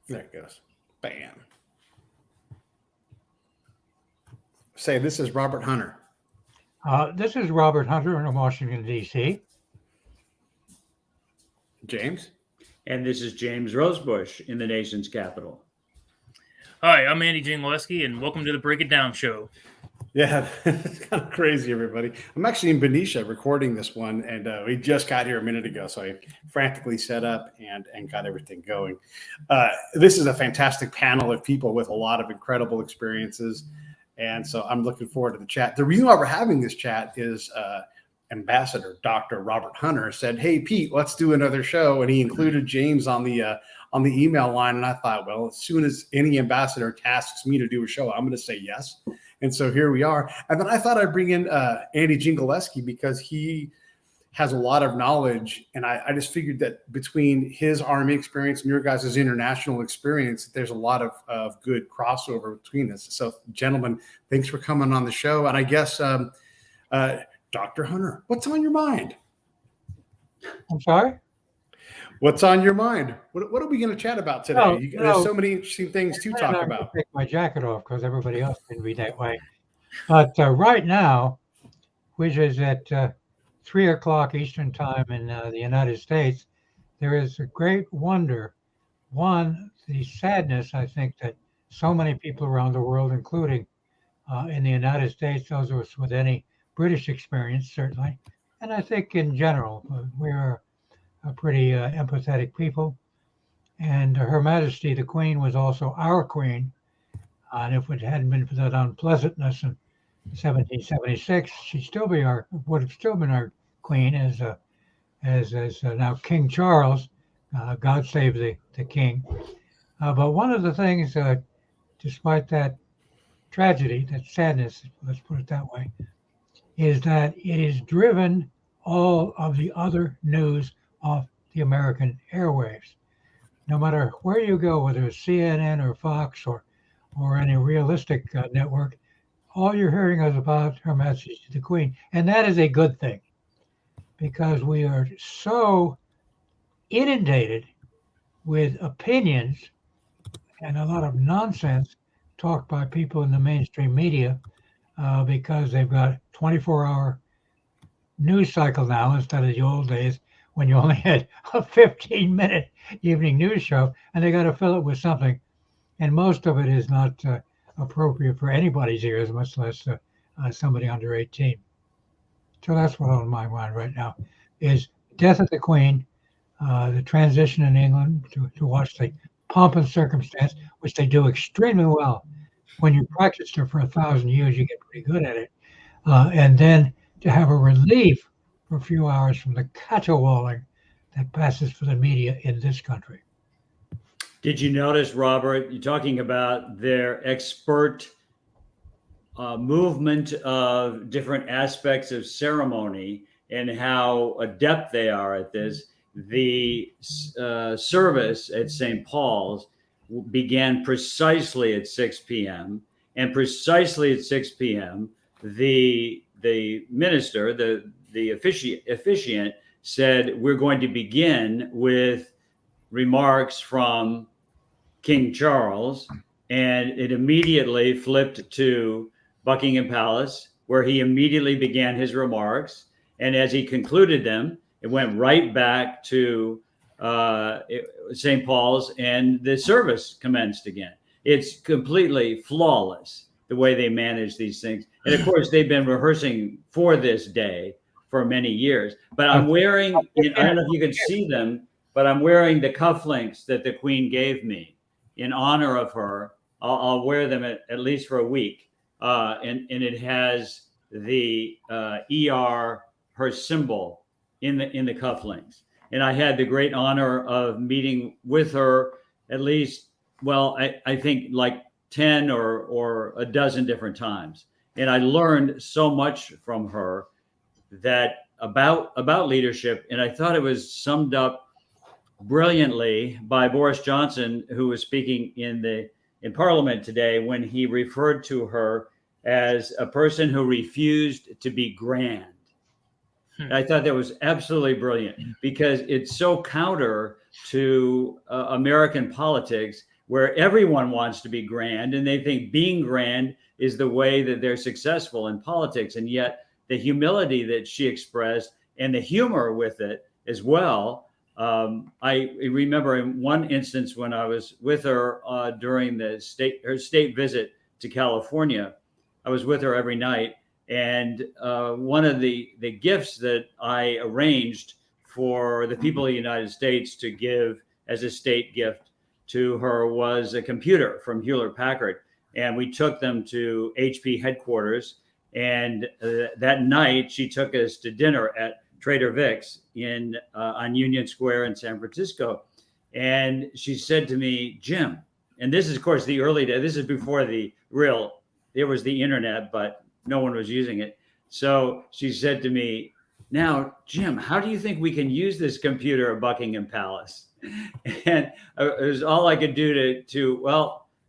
There it goes. Bam. Say, this is Robert Hunter. This is Robert Hunter in Washington, D.C. James. And this is James Rosebush in the nation's capital. Hi, I'm Andy Dziengeleski, and welcome to the Break It Down show. Yeah, it's kind of crazy, everybody. I'm actually in Benicia recording this one, and we just got here a minute ago, so I frantically set up and got everything going. This is a fantastic panel of people with a lot of incredible experiences, and so I'm looking forward to the chat. The reason why we're having this chat is Ambassador Dr. Robert Hunter said, "Hey, Pete, let's do another show," and he included James on the email line. And I thought, well, as soon as any ambassador tasks me to do a show, I'm going to say yes. And so here we are. And then I thought I'd bring in Andy Dziengeleski because he has a lot of knowledge. And I just figured that between his Army experience and your guys' international experience, there's a lot of good crossover between us. So, gentlemen, thanks for coming on the show. And I guess, Dr. Hunter, what's on your mind? I'm sorry? What's on your mind? What are we going to chat about today? There's so many interesting things to talk about. Take my jacket off because everybody else can be that way. But right now, which is at 3 o'clock Eastern time in the United States, there is a great wonder. One, the sadness, I think, that so many people around the world, including in the United States, those of us with any British experience, certainly, and I think in general, we are a pretty empathetic people. And Her Majesty the Queen was also our queen. And if it hadn't been for that unpleasantness in 1776, would have still been our queen as now King Charles. God save the king. But one of the things, despite that tragedy, that sadness, let's put it that way, is that it has driven all of the other news off the American airwaves. No matter where you go, whether it's CNN or Fox or any realistic network, all you're hearing is about Her Majesty the Queen. And that is a good thing because we are so inundated with opinions and a lot of nonsense talked by people in the mainstream media because they've got 24-hour news cycle now instead of the old days when you only had a 15-minute evening news show, and they got to fill it with something. And most of it is not appropriate for anybody's ears, much less somebody under 18. So that's what's on my mind right now, is death of the Queen, the transition in England to watch the pomp and circumstance, which they do extremely well. When you practice there for 1,000 years, you get pretty good at it. And then to have a relief for a few hours from the caterwauling that passes for the media in this country. Did you notice, Robert, you're talking about their expert movement of different aspects of ceremony and how adept they are at this? The service at St. Paul's began precisely at 6 p.m. And precisely at 6 p.m., the minister, the officiant said, we're going to begin with remarks from King Charles, and it immediately flipped to Buckingham Palace, where he immediately began his remarks. And as he concluded them, it went right back to St. Paul's, and the service commenced again. It's completely flawless, the way they manage these things. And of course, they've been rehearsing for this day for many years. But I'm wearing, I don't know if you can see them, but I'm wearing the cufflinks that the Queen gave me in honor of her. I'll wear them at least for a week. And it has the ER, her symbol, in the cufflinks. And I had the great honor of meeting with her at least, well, I think like 10 or a dozen different times. And I learned so much from her that about leadership. And I thought it was summed up brilliantly by Boris Johnson, who was speaking in Parliament today, when he referred to her as a person who refused to be grand. I thought that was absolutely brilliant because it's so counter to American politics, where everyone wants to be grand, and they think being grand is the way that they're successful in politics. And yet the humility that she expressed and the humor with it as well. I remember in one instance when I was with her during her state visit to California. I was with her every night, and one of the gifts that I arranged for the people of the United States to give as a state gift to her was a computer from Hewlett Packard, and we took them to HP headquarters. And that night, she took us to dinner at Trader Vic's on Union Square in San Francisco. And she said to me, Jim, and this is, of course, the early days. This is before there was the internet, but no one was using it. So she said to me, now, Jim, how do you think we can use this computer at Buckingham Palace? And it was all I could do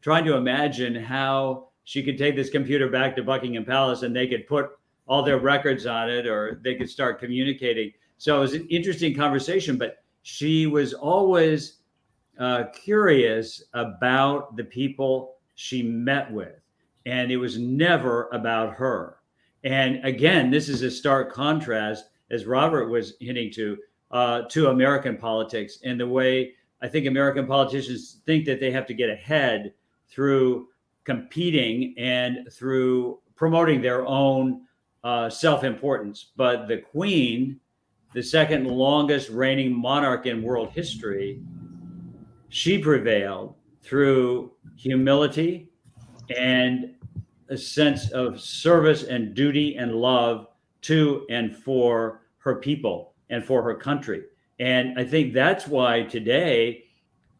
trying to imagine how she could take this computer back to Buckingham Palace and they could put all their records on it, or they could start communicating. So it was an interesting conversation, but she was always curious about the people she met with, and it was never about her. And again, this is a stark contrast, as Robert was hinting to American politics and the way I think American politicians think that they have to get ahead through competing and through promoting their own self-importance. But the Queen, the second longest reigning monarch in world history, she prevailed through humility and a sense of service and duty and love to and for her people and for her country. And I think that's why today,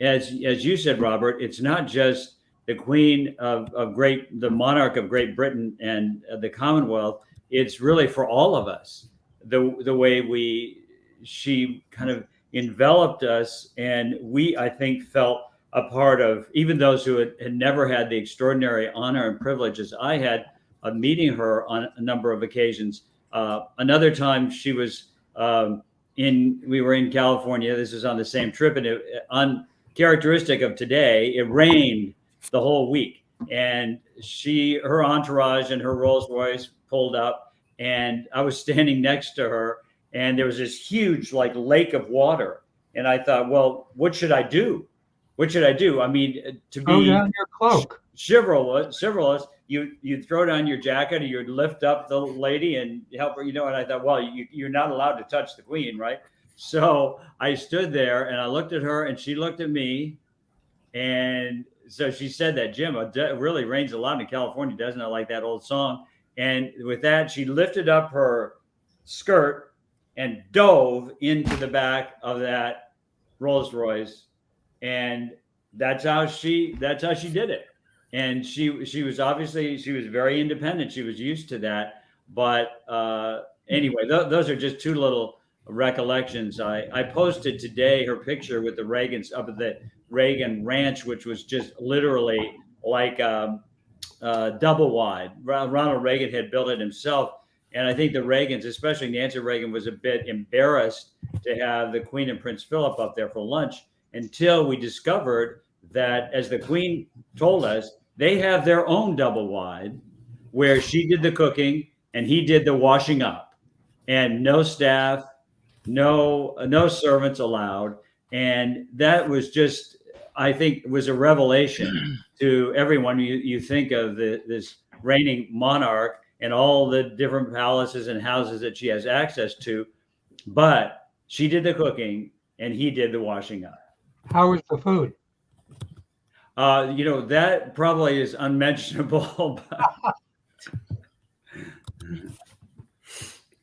as you said, Robert, it's not just the Queen the monarch of Great Britain and the Commonwealth. It's really for all of us, the way she kind of enveloped us, and we, I think, felt a part of, even those who had never had the extraordinary honor and privilege as I had of meeting her on a number of occasions. Another time she was we were in California. This was on the same trip, and uncharacteristic of today, it rained the whole week, and her entourage and her Rolls Royce pulled up, and I was standing next to her, and there was this huge lake of water, and I thought, well, what should I do? What should I do? I mean, to be Throw down your cloak. chivalrous, you'd throw down your jacket, and you'd lift up the lady and help her, and I thought, well, you're not allowed to touch the Queen, right? So I stood there and I looked at her and she looked at me. And so she said that, Jim, it really rains a lot in California, doesn't it? Like that old song. And with that, she lifted up her skirt and dove into the back of that Rolls Royce. And that's how she did it. And she was very independent. She was used to that. But anyway, those are just two little recollections. I posted today her picture with the Reagans up at the Reagan Ranch, which was just literally like double wide. Ronald Reagan had built it himself. And I think the Reagans, especially Nancy Reagan, was a bit embarrassed to have the Queen and Prince Philip up there for lunch, until we discovered that, as the Queen told us, they have their own double wide where she did the cooking and he did the washing up, and no staff, no servants allowed. And that was just, I think, was a revelation to everyone. You think of this reigning monarch and all the different palaces and houses that she has access to, but she did the cooking and he did the washing up. How was the food? That probably is unmentionable.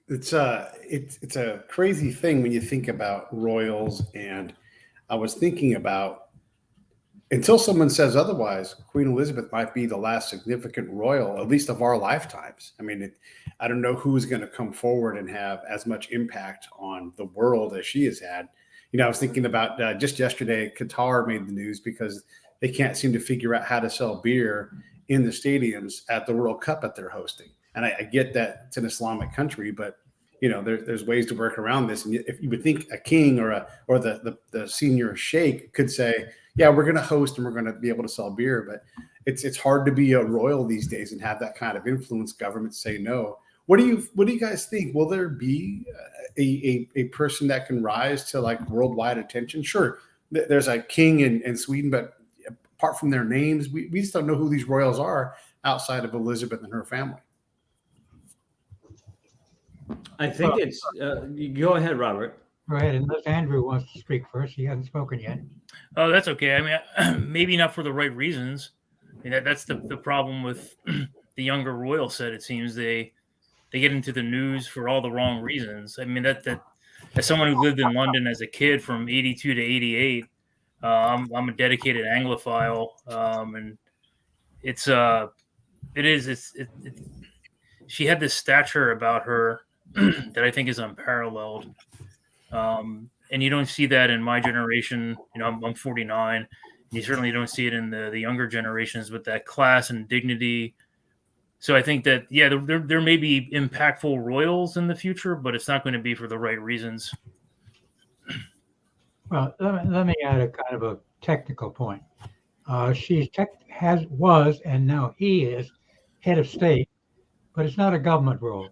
It's a crazy thing when you think about royals, and I was thinking about, until someone says otherwise, Queen Elizabeth might be the last significant royal, at least of our lifetimes. I mean, I don't know who's going to come forward and have as much impact on the world as she has had. I was thinking about just yesterday, Qatar made the news because they can't seem to figure out how to sell beer in the stadiums at the World Cup that they're hosting. And I get that it's an Islamic country, but there's ways to work around this. And if you would think a king or the senior sheikh could say, yeah, we're going to host and we're going to be able to sell beer, but it's hard to be a royal these days and have that kind of influence. Governments say no. What do you guys think? Will there be a person that can rise to like worldwide attention? Sure, there's a king in Sweden, but apart from their names, we just don't know who these royals are outside of Elizabeth and her family. I think it's. Go ahead, Robert. Go ahead, unless Andrew wants to speak first. He hasn't spoken yet. Oh, that's okay. I mean, maybe not for the right reasons. I mean, that's the problem with the younger royal set. It seems they get into the news for all the wrong reasons. I mean, that as someone who lived in London as a kid from 82 to 88, I'm a dedicated Anglophile, and she had this stature about her that I think is unparalleled. And you don't see that in my generation. You know, I'm 49. And you certainly don't see it in the younger generations with that class and dignity. So I think that, yeah, there may be impactful royals in the future, but it's not going to be for the right reasons. Well, let me add a kind of a technical point. Was, and now he is head of state, but it's not a government role.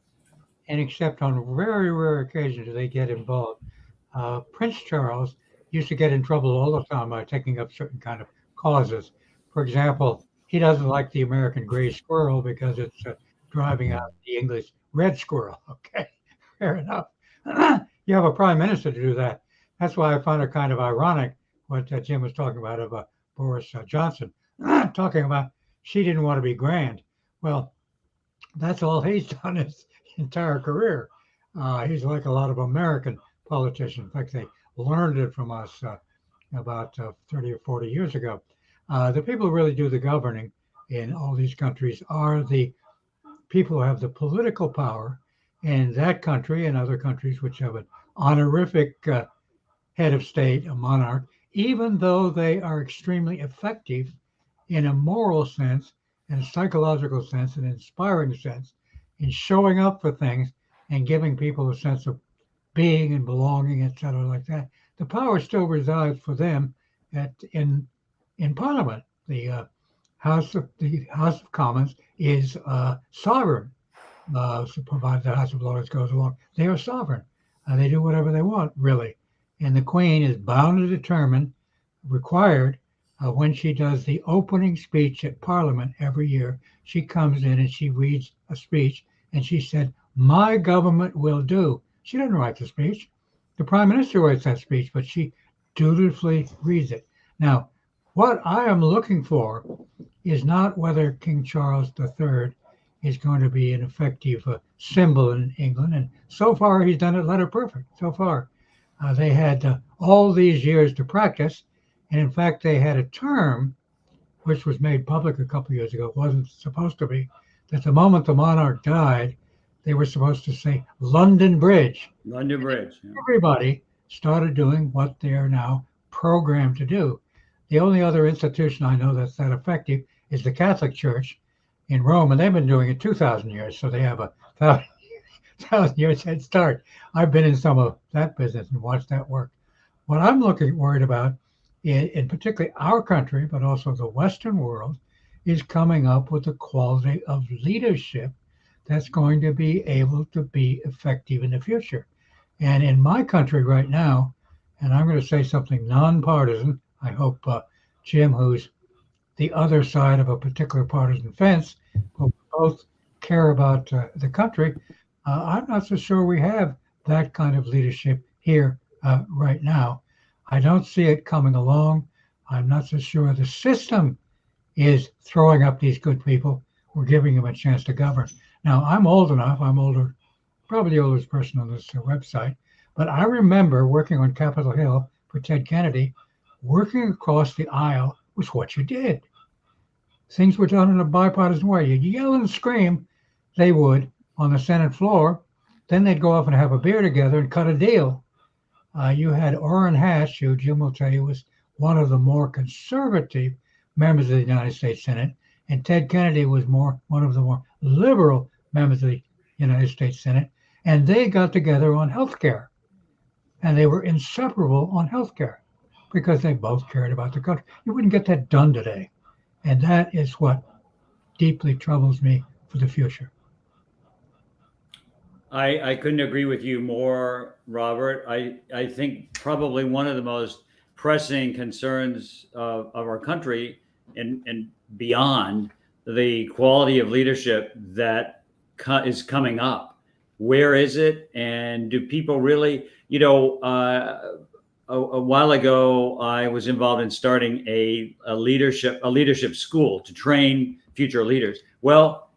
And except on very rare occasions do they get involved. Prince Charles used to get in trouble all the time by taking up certain kind of causes. For example, he doesn't like the American gray squirrel because it's driving out the English red squirrel. Okay, fair enough. You have a prime minister to do that. That's why I find it kind of ironic what Jim was talking about Boris Johnson, talking about she didn't want to be grand. Well, that's all he's done his entire career. He's like a lot of American politicians. In fact, they learned it from us about 30 or 40 years ago. The people who really do the governing in all these countries are the people who have the political power in that country and other countries which have an honorific head of state, a monarch, even though they are extremely effective in a moral sense, in a psychological sense, an inspiring sense, in showing up for things and giving people a sense of being and belonging, etc., like that. The power still resides for them in Parliament. The House of Commons is sovereign, so provided the House of Lords goes along. They are sovereign. They do whatever they want, really. And the Queen is bound to determine, required, when she does the opening speech at Parliament every year, she comes in and she reads a speech, and she said, "My government will do." She doesn't write the speech. The Prime Minister writes that speech, but she dutifully reads it. Now, what I am looking for is not whether King Charles III is going to be an effective symbol in England, and so far he's done it letter perfect. So far, they had all these years to practice, and in fact, they had a term which was made public a couple of years ago. It wasn't supposed to be. That the moment the monarch died, they were supposed to say London Bridge. London Bridge. Yeah. Everybody started doing what they are now programmed to do. The only other institution I know that's that effective is the Catholic Church in Rome, and they've been doing it 2,000 years, so they have a 1,000 years head start. I've been in some of that business and watched that work. What I'm worried about, in particularly our country, but also the Western world, is coming up with the quality of leadership that's going to be able to be effective in the future. And in my country right now, and I'm going to say something nonpartisan, I hope Jim, who's the other side of a particular partisan fence, will both care about the country. I'm not so sure we have that kind of leadership here right now. I don't see it coming along. I'm not so sure the system is throwing up these good people or giving them a chance to govern. Now, I'm old enough, I'm older, probably the oldest person on this website, but I remember working on Capitol Hill for Ted Kennedy. Working across the aisle was what you did. Things were done in a bipartisan way. You'd yell and scream, they would, on the Senate floor. Then they'd go off and have a beer together and cut a deal. You had Orrin Hatch, who Jim will tell you was one of the more conservative members of the United States Senate, and Ted Kennedy was one of the more liberal members of the United States Senate, and they got together on health care, and they were inseparable on health care. because they both cared about the country. You wouldn't get that done today. And that is what deeply troubles me for the future. I couldn't agree with you more, Robert. I think probably one of the most pressing concerns of our country and beyond the quality of leadership that is coming up. Where is it? And do people really, a while ago, I was involved in starting a leadership school to train future leaders. Well,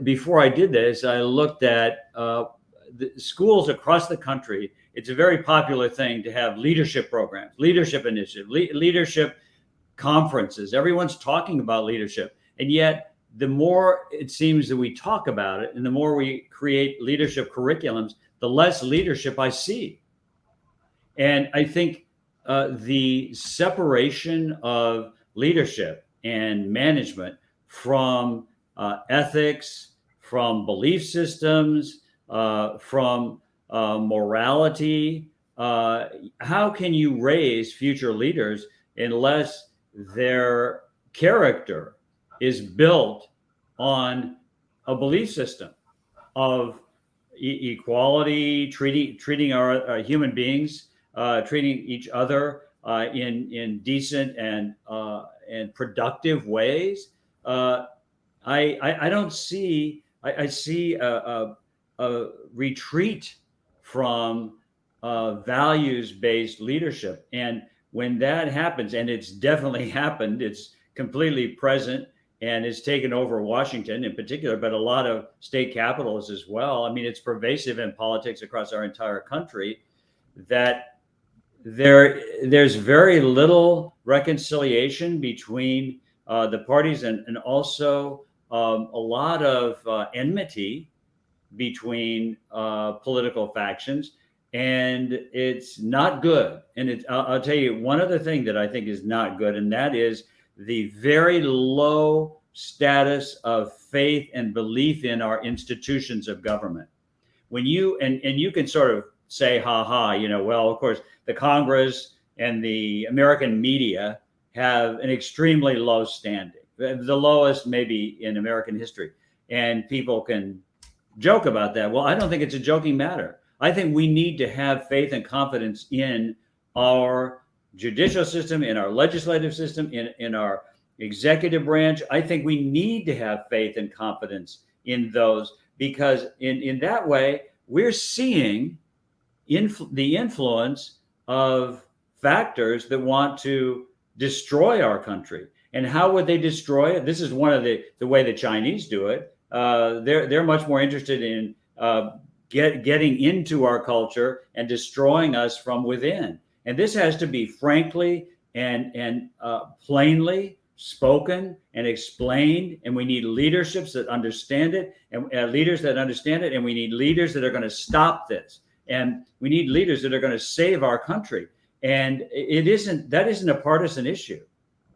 before I did this, I looked at the schools across the country. It's a very popular thing to have leadership programs, leadership initiatives, leadership conferences. Everyone's talking about leadership. And yet, the more it seems that we talk about it and the more we create leadership curriculums, the less leadership I see. And I think the separation of leadership and management from ethics, from belief systems, from morality. How can you raise future leaders unless their character is built on a belief system of equality, treating our human beings, treating each other in decent and productive ways? I don't see. I see a retreat from values-based leadership, and when that happens, and it's definitely happened, it's completely present, and it's taken over Washington in particular, but a lot of state capitals as well. I mean, it's pervasive in politics across our entire country. That there's very little reconciliation between the parties, and also a lot of enmity between political factions, and it's not good. And I'll tell you one other thing that I think is not good, and that is the very low status of faith and belief in our institutions of government. When you can sort of say, well, of course, the Congress and the American media have an extremely low standing, the lowest maybe in American history. And people can joke about that. Well, I don't think it's a joking matter. I think we need to have faith and confidence in our judicial system, in our legislative system, in our executive branch. I think we need to have faith and confidence in those, because in that way, we're seeing the influence of factors that want to destroy our country. And how would they destroy it? This is one of the way the Chinese do it. They're much more interested in getting into our culture and destroying us from within. And this has to be frankly and plainly spoken and explained. And we need leaderships that understand it, and leaders that understand it. And we need leaders that are going to stop this. And we need leaders that are going to save our country. And that isn't a partisan issue.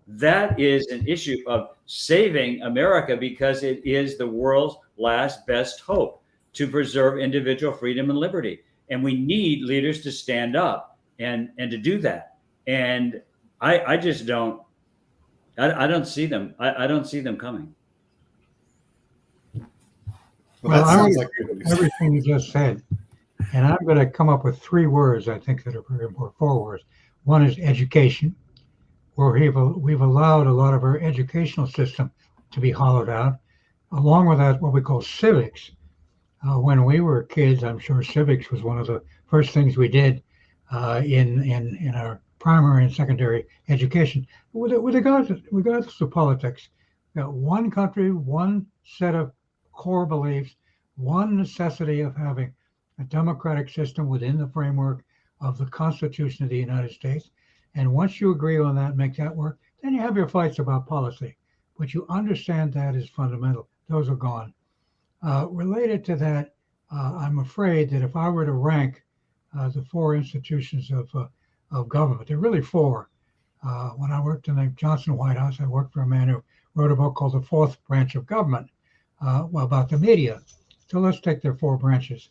That is an issue of saving America, because it is the world's last best hope to preserve individual freedom and liberty. And we need leaders to stand up and to do that. And I just don't. I don't see them. I don't see them coming. Well, that sounds like everything you just said. And I'm going to come up with 3 words I think that are very important. 4 words. One is education, where we've allowed a lot of our educational system to be hollowed out. Along with that, what we call civics. When we were kids, I'm sure civics was one of the first things we did in our primary and secondary education. With regards to politics, we got one country, one set of core beliefs, one necessity of having a democratic system within the framework of the Constitution of the United States. And once you agree on that, make that work, then you have your fights about policy. But you understand that is fundamental. Those are gone. Related to that, I'm afraid that if I were to rank the 4 institutions of government, there are really 4. When I worked in the Johnson White House, I worked for a man who wrote a book called The Fourth Branch of Government, about the media. So let's take their 4 branches.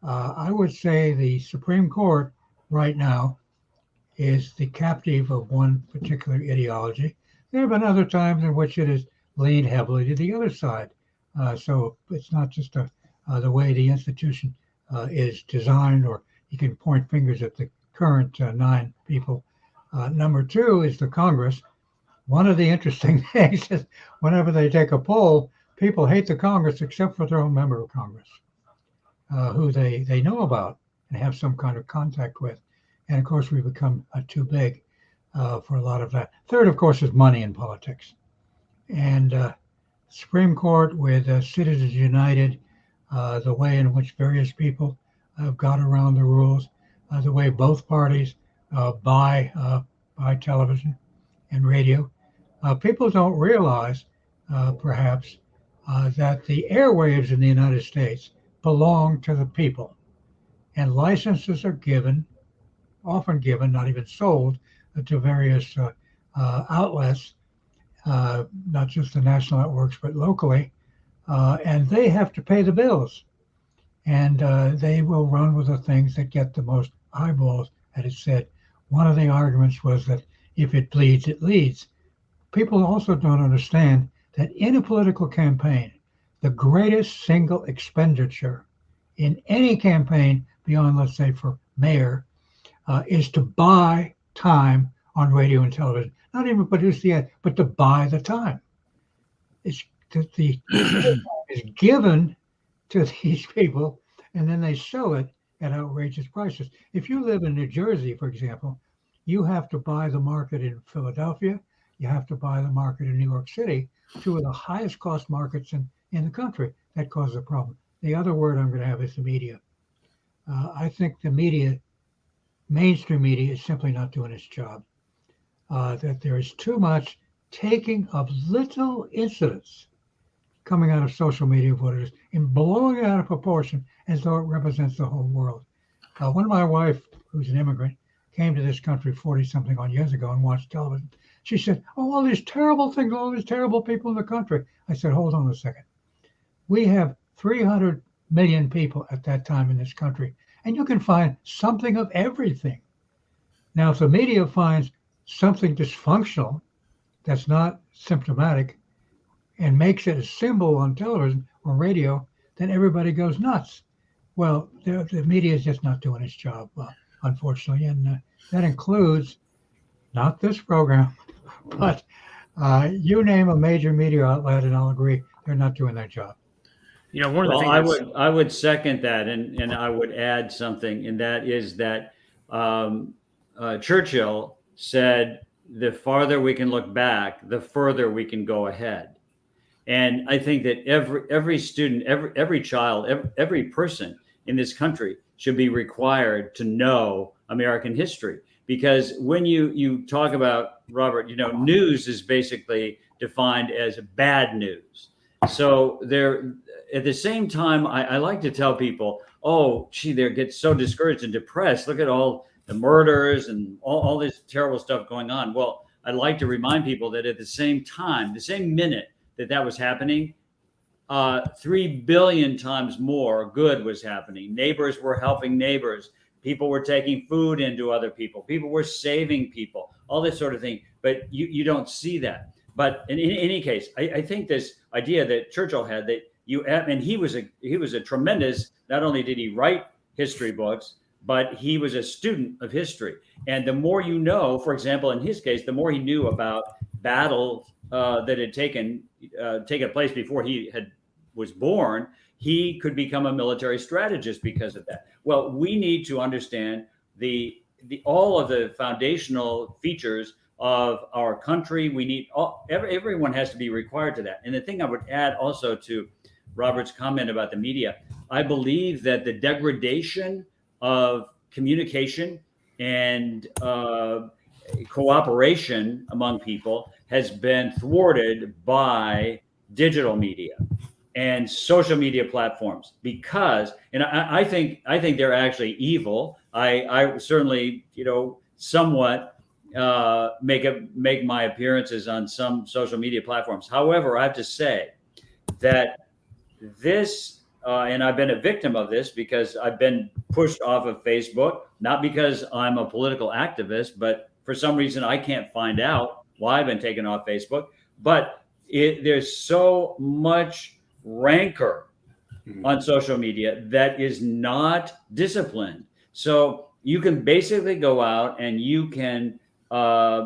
I would say the Supreme Court right now is the captive of one particular ideology. There have been other times in which it has leaned heavily to the other side. So it's not just the way the institution is designed, or you can point fingers at the current 9 people. Number 2 is the Congress. One of the interesting things is whenever they take a poll, people hate the Congress except for their own member of Congress, who they know about and have some kind of contact with. And of course, we've become too big for a lot of that. Third, of course, is money in politics. And Supreme Court with Citizens United, the way in which various people have got around the rules, the way both parties buy television and radio. People don't realize, perhaps, that the airwaves in the United States belong to the people. And licenses are given, often given, not even sold, to various outlets, not just the national networks, but locally. And they have to pay the bills. And they will run with the things that get the most eyeballs, as it said. One of the arguments was that if it bleeds, it leads. People also don't understand that in a political campaign, the greatest single expenditure in any campaign beyond, let's say, for mayor, is to buy time on radio and television. Not even produce the ad, but to buy the time. It's the is given to these people, and then they sell it at outrageous prices. If you live in New Jersey, for example, you have to buy the market in Philadelphia. You have to buy the market in New York City, 2 of the highest cost markets in the country. That causes a problem. The other word I'm going to have is the media. I think the media, mainstream media, is simply not doing its job. That there is too much taking of little incidents coming out of social media of what it is and blowing it out of proportion as though it represents the whole world. When my wife, who's an immigrant, came to this country 40-something odd years ago and watched television, she said, "Oh, all these terrible things, all these terrible people in the country." I said, "Hold on a second. We have 300 million people at that time in this country, and you can find something of everything." Now, if the media finds something dysfunctional that's not symptomatic and makes it a symbol on television or radio, then everybody goes nuts. Well, the media is just not doing its job, unfortunately, and that includes not this program, but you name a major media outlet, and I'll agree they're not doing their job. You know, one of the Well, things I would second that, and I would add something, and that is that Churchill said, "The farther we can look back, the further we can go ahead." And I think that every student, every child, every person in this country should be required to know American history. Because when you talk about, Robert, you know, news is basically defined as bad news. So there, at the same time, I like to tell people, oh, gee, they get so discouraged and depressed. Look at all the murders and all this terrible stuff going on. Well, I'd like to remind people that at the same time, the same minute that was happening, 3 billion times more good was happening. Neighbors were helping neighbors. People were taking food into other people. People were saving people, all this sort of thing. But you don't see that. But in any case, I think this idea that Churchill had, that and he was a tremendous, not only did he write history books, but he was a student of history. And the more you know, for example, in his case, the more he knew about battles that had taken place before he was born, he could become a military strategist because of that. Well, we need to understand all of the foundational features of our country. We need everyone has to be required to that. And the thing I would add also to Robert's comment about the media, I believe that the degradation of communication and cooperation among people has been thwarted by digital media and social media platforms, because, and I think they're actually evil. I certainly, somewhat make my appearances on some social media platforms. However, I have to say that this and I've been a victim of this because I've been pushed off of Facebook, not because I'm a political activist, but for some reason I can't find out why I've been taken off Facebook. But there's so much rancor on social media that is not disciplined. So you can basically go out and you can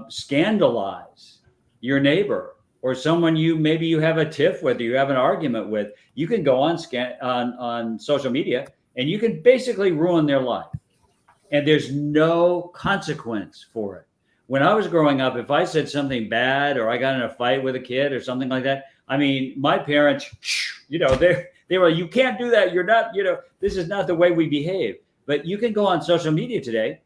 scandalize your neighbor or someone maybe you have a tiff with, or you have an argument with. You can go on social media and you can basically ruin their life, and there's no consequence for it. When I was growing up, if I said something bad or I got in a fight with a kid or something like that, I mean, my parents, they were, you can't do that. You're not, this is not the way we behave. But you can go on social media today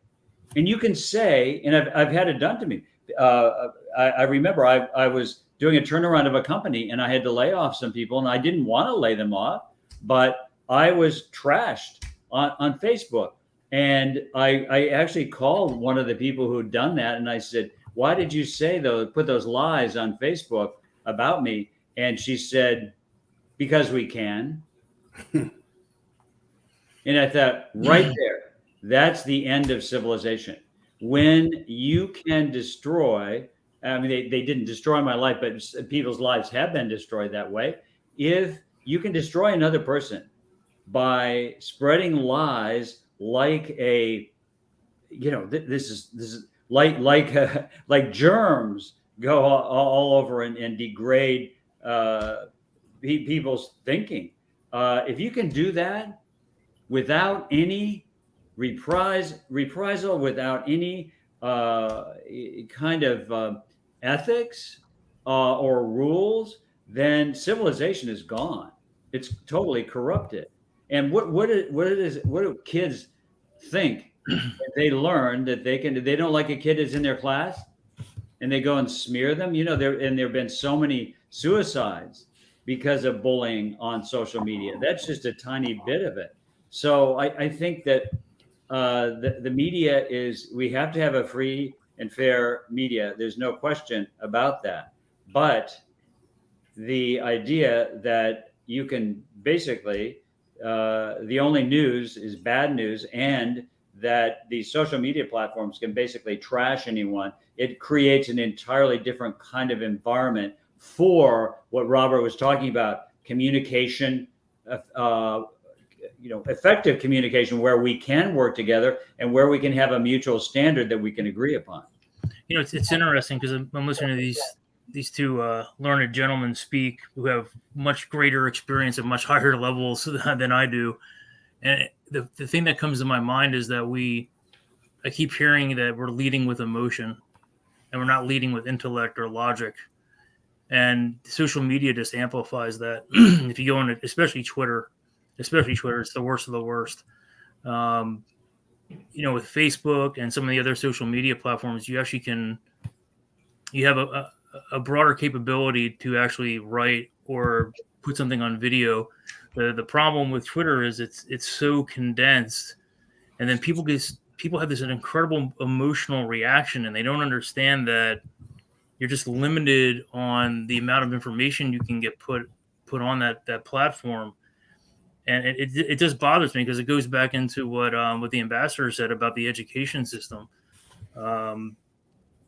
and you can say, and I've had it done to me. I remember I was doing a turnaround of a company and I had to lay off some people, and I didn't want to lay them off, but I was trashed on Facebook. And I actually called one of the people who'd done that, and I said, why did you put those lies on Facebook about me? And she said, because we can. And I thought, right there, that's the end of civilization. When you can destroy, I mean, they didn't destroy my life, but people's lives have been destroyed that way. If you can destroy another person by spreading lies like this is like germs go all over and degrade people's thinking. If you can do that without any reprisal, without any kind of ethics or rules, then civilization is gone. It's totally corrupted. And what do kids think? They learn that they don't like a kid that's in their class, and they go and smear them. There have been so many suicides because of bullying on social media. That's just a tiny bit of it. So I think that the media we have to have a free and fair media. There's no question about that. But the idea that you can basically, the only news is bad news, and that these social media platforms can basically trash anyone, it creates an entirely different kind of environment for what Robert was talking about, communication, effective communication, where we can work together and where we can have a mutual standard that we can agree upon. It's interesting because I'm listening to these two learned gentlemen speak who have much greater experience at much higher levels than I do. And the thing that comes to my mind is that I keep hearing that we're leading with emotion and we're not leading with intellect or logic. And social media just amplifies that. If you go on, especially Twitter, it's the worst of the worst. With Facebook and some of the other social media platforms, you have a broader capability to actually write or put something on video. The problem with Twitter is it's so condensed, and then people have this incredible emotional reaction, and they don't understand that you're just limited on the amount of information you can get put on that platform. And it just bothers me because it goes back into what the ambassador said about the education system.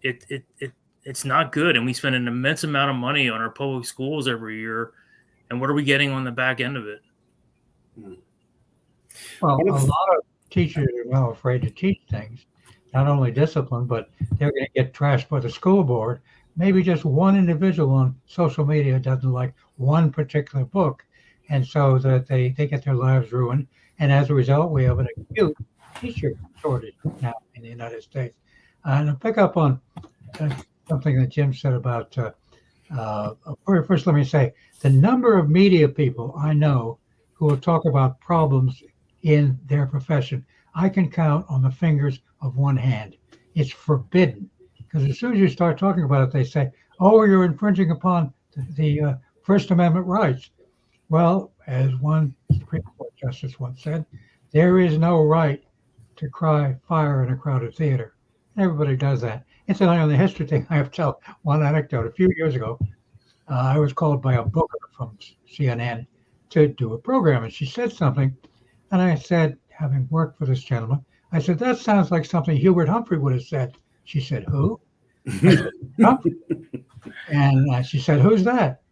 It's not good, and we spend an immense amount of money on our public schools every year. And what are we getting on the back end of it? Well, a lot of teachers are now afraid to teach things, not only discipline, but they're going to get trashed by the school board. Maybe just one individual on social media doesn't like one particular book, and so that they get their lives ruined. And as a result, we have an acute teacher shortage now in the United States. And I'll pick up on something that Jim said about, first let me say, the number of media people I know who will talk about problems in their profession, I can count on the fingers of one hand. It's forbidden, because as soon as you start talking about it, they say, oh, you're infringing upon the First Amendment rights. Well, as one Supreme Court justice once said, there is no right to cry fire in a crowded theater. Everybody does that. Incidentally, on the history thing, I have to tell one anecdote. A few years ago, I was called by a booker from CNN to do a program. And she said something, and I said, having worked for this gentleman, I said, that sounds like something Hubert Humphrey would have said. She said, who? I said, Humphrey. And she said, who's that?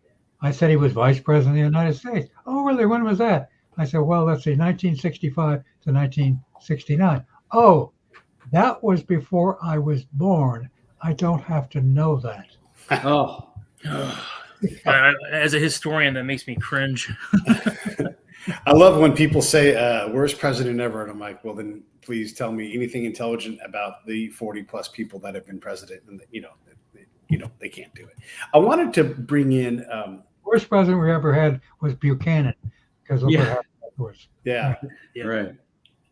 I said, he was vice president of the United States. Oh, really? When was that? I said, well, let's see, 1965 to 1969. Oh, that was before I was born. I don't have to know that. Oh, As a historian, that makes me cringe. I love when people say, worst president ever. And I'm like, well, then please tell me anything intelligent about the 40 plus people that have been president. And, they can't do it. I wanted to bring in. Worst president we ever had was Buchanan, because look what happened afterwards. Yeah. right.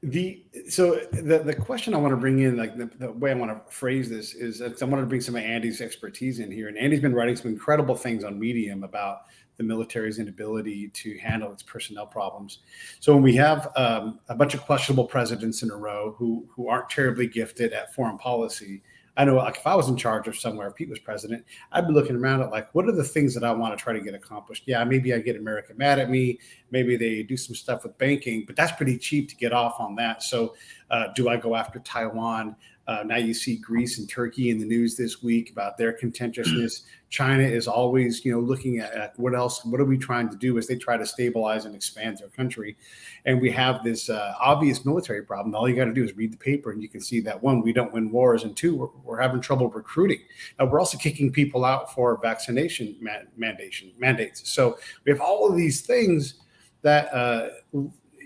The question I want to bring in, like the way I want to phrase this is that I want to bring some of Andy's expertise in here. And Andy's been writing some incredible things on Medium about the military's inability to handle its personnel problems. So when we have a bunch of questionable presidents in a row who aren't terribly gifted at foreign policy, I know, like, if I was in charge of somewhere, if Pete was president, I'd be looking around at, like, what are the things that I want to try to get accomplished? Yeah, maybe I get America mad at me. Maybe they do some stuff with banking, but that's pretty cheap to get off on that. So do I go after Taiwan? Now you see Greece and Turkey in the news this week about their contentiousness. China is always, looking at what else, what are we trying to do as they try to stabilize and expand their country. And we have this obvious military problem. All you got to do is read the paper and you can see that, one, we don't win wars, and two, we're having trouble recruiting. We're also kicking people out for vaccination mandates. So we have all of these things that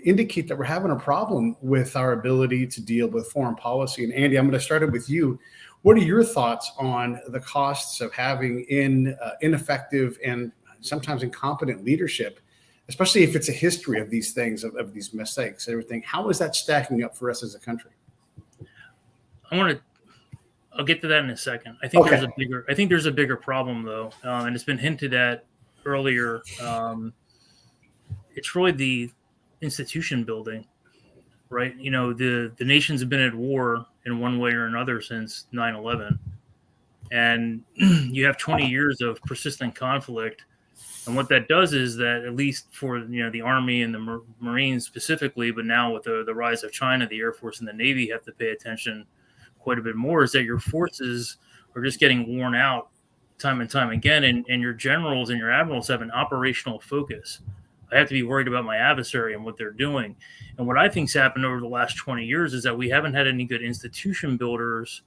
indicate that we're having a problem with our ability to deal with foreign policy. And Andy, I'm going to start it with you. What are your thoughts on the costs of having ineffective and sometimes incompetent leadership, especially if it's a history of these things, of these mistakes, everything? How is that stacking up for us as a country? I'll get to that in a second. I think there's a bigger problem though, and it's been hinted at earlier. It's really the institution building, right? The nations have been at war in one way or another since 9/11, and you have 20 years of persistent conflict. And what that does is that, at least for the Army and the Marines specifically, but now with the rise of China, the Air Force and the Navy have to pay attention quite a bit more, is that your forces are just getting worn out time and time again, and your generals and your admirals have an operational focus. I have to be worried about my adversary and what they're doing. And what I think's happened over the last 20 years is that we haven't had any good institution builders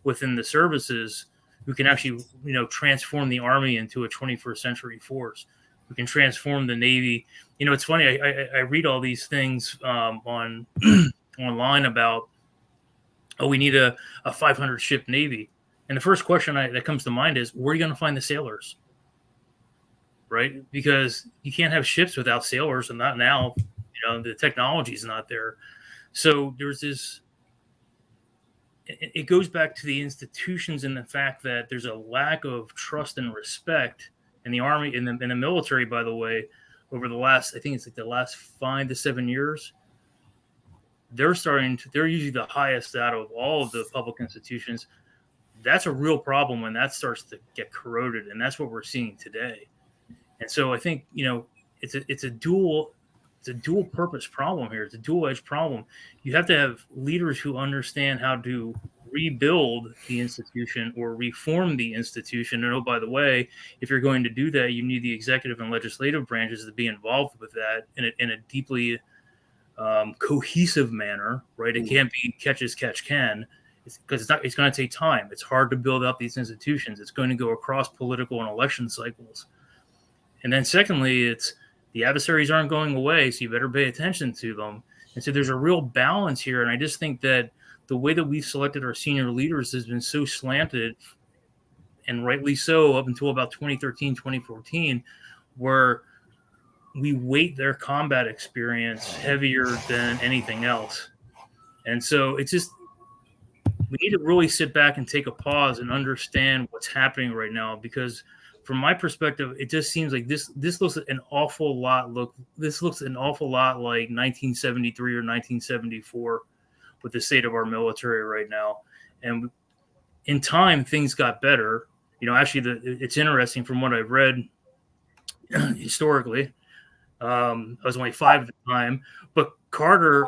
within the services who can actually, transform the Army into a 21st century force. We can transform the Navy. It's funny. I read all these things on online about, we need a 500 ship Navy. And the first question that comes to mind is, where are you going to find the sailors? Right? Because you can't have ships without sailors, and not now. The technology is not there. So there's this. It goes back to the institutions and the fact that there's a lack of trust and respect in the Army, in the military. By the way, over the last, I think it's like the last 5 to 7 years, they're usually the highest out of all of the public institutions. That's a real problem when that starts to get corroded, and that's what we're seeing today. And so I think, it's a dual purpose problem here. It's a dual edged problem. You have to have leaders who understand how to rebuild the institution or reform the institution. And by the way, if you're going to do that, you need the executive and legislative branches to be involved with that in a deeply cohesive manner, right? It can't be catch as catch can. Because it's going to take time. It's hard to build up these institutions. It's going to go across political and election cycles. And then secondly, it's the adversaries aren't going away, so you better pay attention to them. And so there's a real balance here. And I just think that the way that we've selected our senior leaders has been so slanted, and rightly so, up until about 2013, 2014, where we weight their combat experience heavier than anything else. And so it's just, we need to really sit back and take a pause and understand what's happening right now, because from my perspective, it just seems like this looks an awful lot like 1973 or 1974 with the state of our military right now. And in time, things got better. Actually, it's interesting from what I've read historically. I was only 5 at the time, but Carter,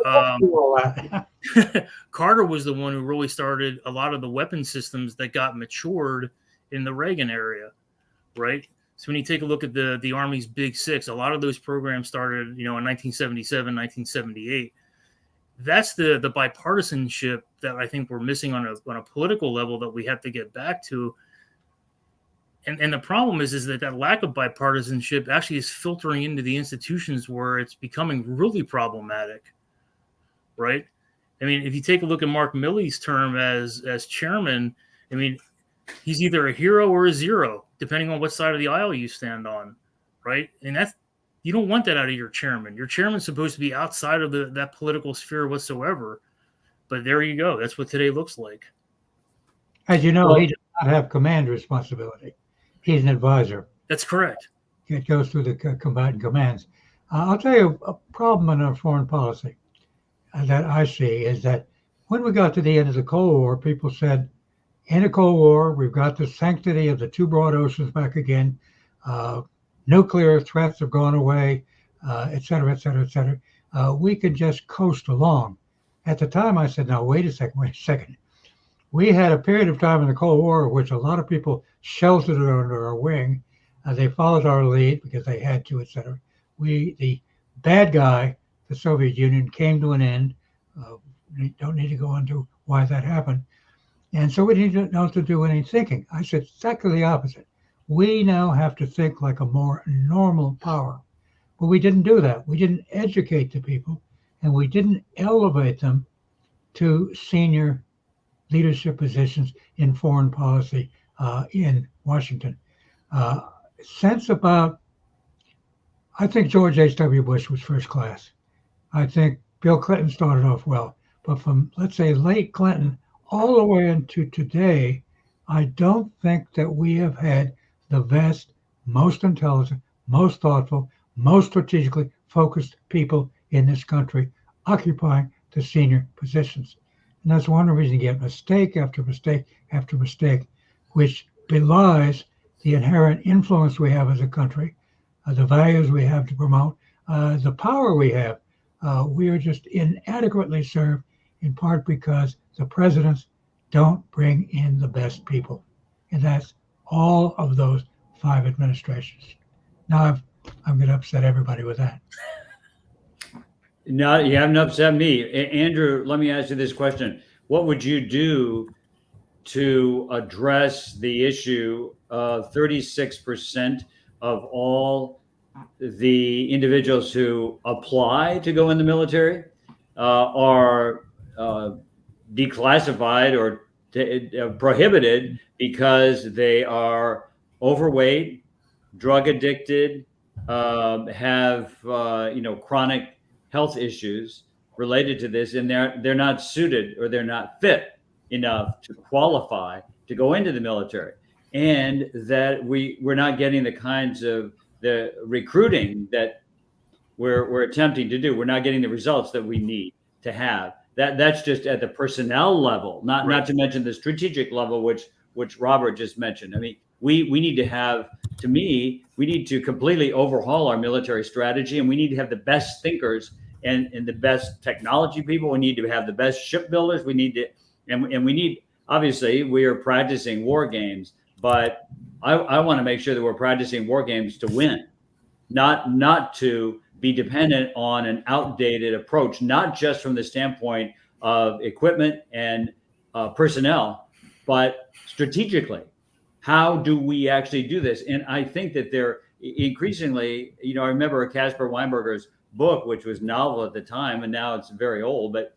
Carter was the one who really started a lot of the weapon systems that got matured in the Reagan area, right? So when you take a look at the Army's Big Six, a lot of those programs started, in 1977, 1978. That's the bipartisanship that I think we're missing on a political level that we have to get back to. And the problem is that lack of bipartisanship actually is filtering into the institutions where it's becoming really problematic, right? I mean, if you take a look at Mark Milley's term as chairman, I mean, he's either a hero or a zero, depending on what side of the aisle you stand on, right? And you don't want that out of your chairman. Your chairman's supposed to be outside of that political sphere whatsoever. But there you go. That's what today looks like. As you know, he does not have command responsibility. He's an advisor. That's correct. It goes through the combatant commands. I'll tell you a problem in our foreign policy that I see is that when we got to the end of the Cold War, people said, in a Cold War, we've got the sanctity of the two broad oceans back again. Nuclear threats have gone away, et cetera, et cetera, et cetera. We could just coast along. At the time, I said, now, wait a second. We had a period of time in the Cold War in which a lot of people sheltered under our wing. They followed our lead because they had to, et cetera. The bad guy, the Soviet Union, came to an end. We don't need to go into why that happened. And so we didn't know to do any thinking. I said exactly the opposite. We now have to think like a more normal power. But we didn't do that. We didn't educate the people, and we didn't elevate them to senior leadership positions in foreign policy in Washington. Since I think George H.W. Bush was first class. I think Bill Clinton started off well. But from, let's say, late Clinton all the way into today, I don't think that we have had the best, most intelligent, most thoughtful, most strategically focused people in this country occupying the senior positions. And that's one reason you get mistake after mistake after mistake, which belies the inherent influence we have as a country, the values we have to promote, the power we have. We are just inadequately served, in part because the presidents don't bring in the best people. And that's all of those 5 administrations. Now I'm going to upset everybody with that. No, you haven't upset me. Andrew, let me ask you this question. What would you do to address the issue of 36% of all the individuals who apply to go in the military are declassified or prohibited because they are overweight, drug addicted, have chronic health issues related to this, and they're not suited or they're not fit enough to qualify to go into the military, and that we're not getting the kinds of the recruiting that we're attempting to do. We're not getting the results that we need to have. That's just at the personnel level, not to mention the strategic level, which Robert just mentioned. I mean, we need to have, to me, we need to completely overhaul our military strategy, and we need to have the best thinkers and the best technology people. We need to have the best shipbuilders. We need to, and we need, obviously, we are practicing war games, but I want to make sure that we're practicing war games to win, not to be dependent on an outdated approach, not just from the standpoint of equipment and personnel, but strategically. How do we actually do this? And I think that they're increasingly, I remember Caspar Weinberger's book, which was novel at the time, and now it's very old, but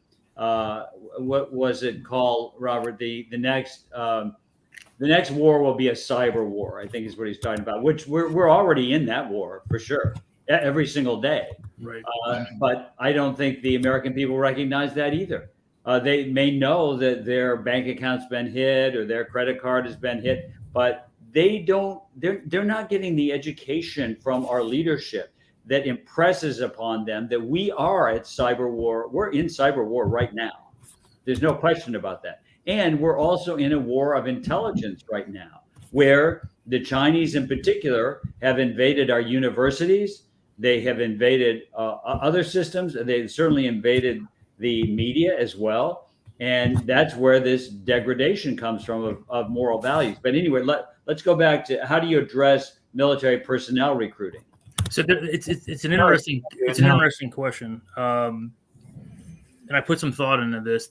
what was it called, Robert? The next war will be a cyber war, I think is what he's talking about, which we're already in that war for sure, every single day. Right. But I don't think the American people recognize that either. They may know that their bank account's been hit or their credit card has been hit, but they're not getting the education from our leadership that impresses upon them that we are at cyber war. We're in cyber war right now. There's no question about that. And we're also in a war of intelligence right now, where the Chinese in particular have invaded our universities. They have invaded other systems. They certainly invaded the media as well. And that's where this degradation comes from of moral values. But anyway, let's go back to how do you address military personnel recruiting? So it's an interesting question, and I put some thought into this.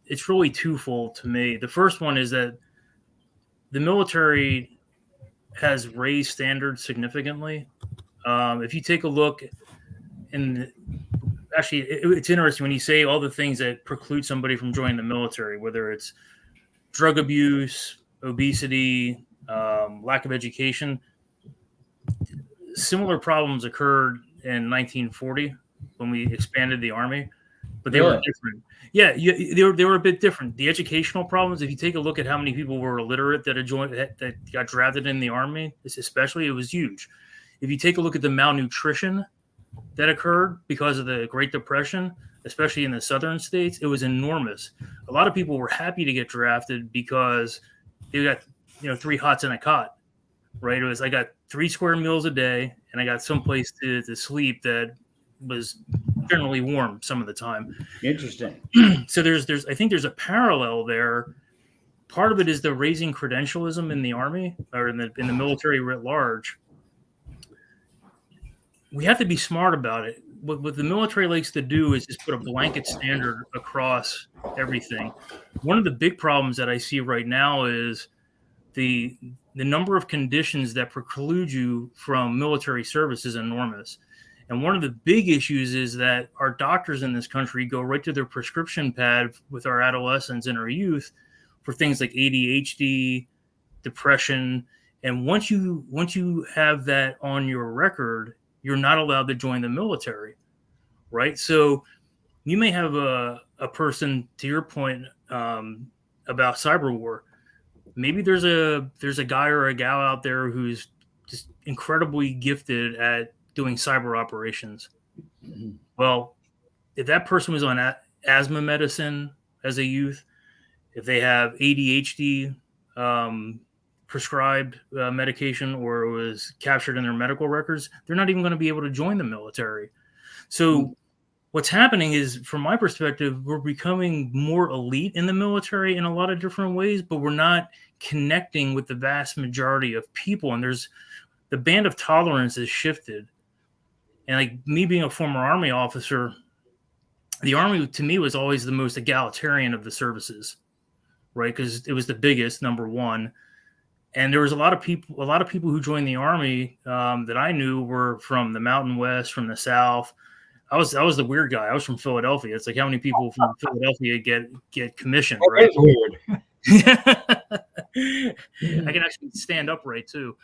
It's really twofold to me. The first one is that the military has raised standards significantly. If you take a look, it's interesting when you say all the things that preclude somebody from joining the military, whether it's drug abuse, obesity, lack of education. Similar problems occurred in 1940 when we expanded the Army, but they were different. Yeah, they were a bit different. The educational problems, if you take a look at how many people were illiterate that got drafted in the Army, especially, it was huge. If you take a look at the malnutrition that occurred because of the Great Depression, especially in the southern states, it was enormous. A lot of people were happy to get drafted because they got 3 hots and a cot. Right. It was, I got 3 square meals a day and I got someplace to sleep that was generally warm some of the time. Interesting. So I think there's a parallel there. Part of it is the raising credentialism in the Army or in the military writ large. We have to be smart about it. What the military likes to do is just put a blanket standard across everything. One of the big problems that I see right now is the number of conditions that preclude you from military service is enormous. And one of the big issues is that our doctors in this country go right to their prescription pad with our adolescents and our youth for things like ADHD, depression. And once you have that on your record, you're not allowed to join the military, right? So you may have a person, to your point, about cyber war. Maybe there's a guy or a gal out there who's just incredibly gifted at doing cyber operations. Mm-hmm. Well, if that person was on asthma medicine as a youth, if they have ADHD prescribed medication or it was captured in their medical records, they're not even going to be able to join the military. So what's happening is, from my perspective, we're becoming more elite in the military in a lot of different ways, but we're not connecting with the vast majority of people. And the band of tolerance has shifted. And like me being a former Army officer, the Army to me was always the most egalitarian of the services, right? Because it was the biggest, number one. And there was a lot of people who joined the Army that I knew were from the Mountain West, from the South. I was the weird guy. I was from Philadelphia. It's like how many people from Philadelphia get commissioned, right? That's weird. I can actually stand upright too.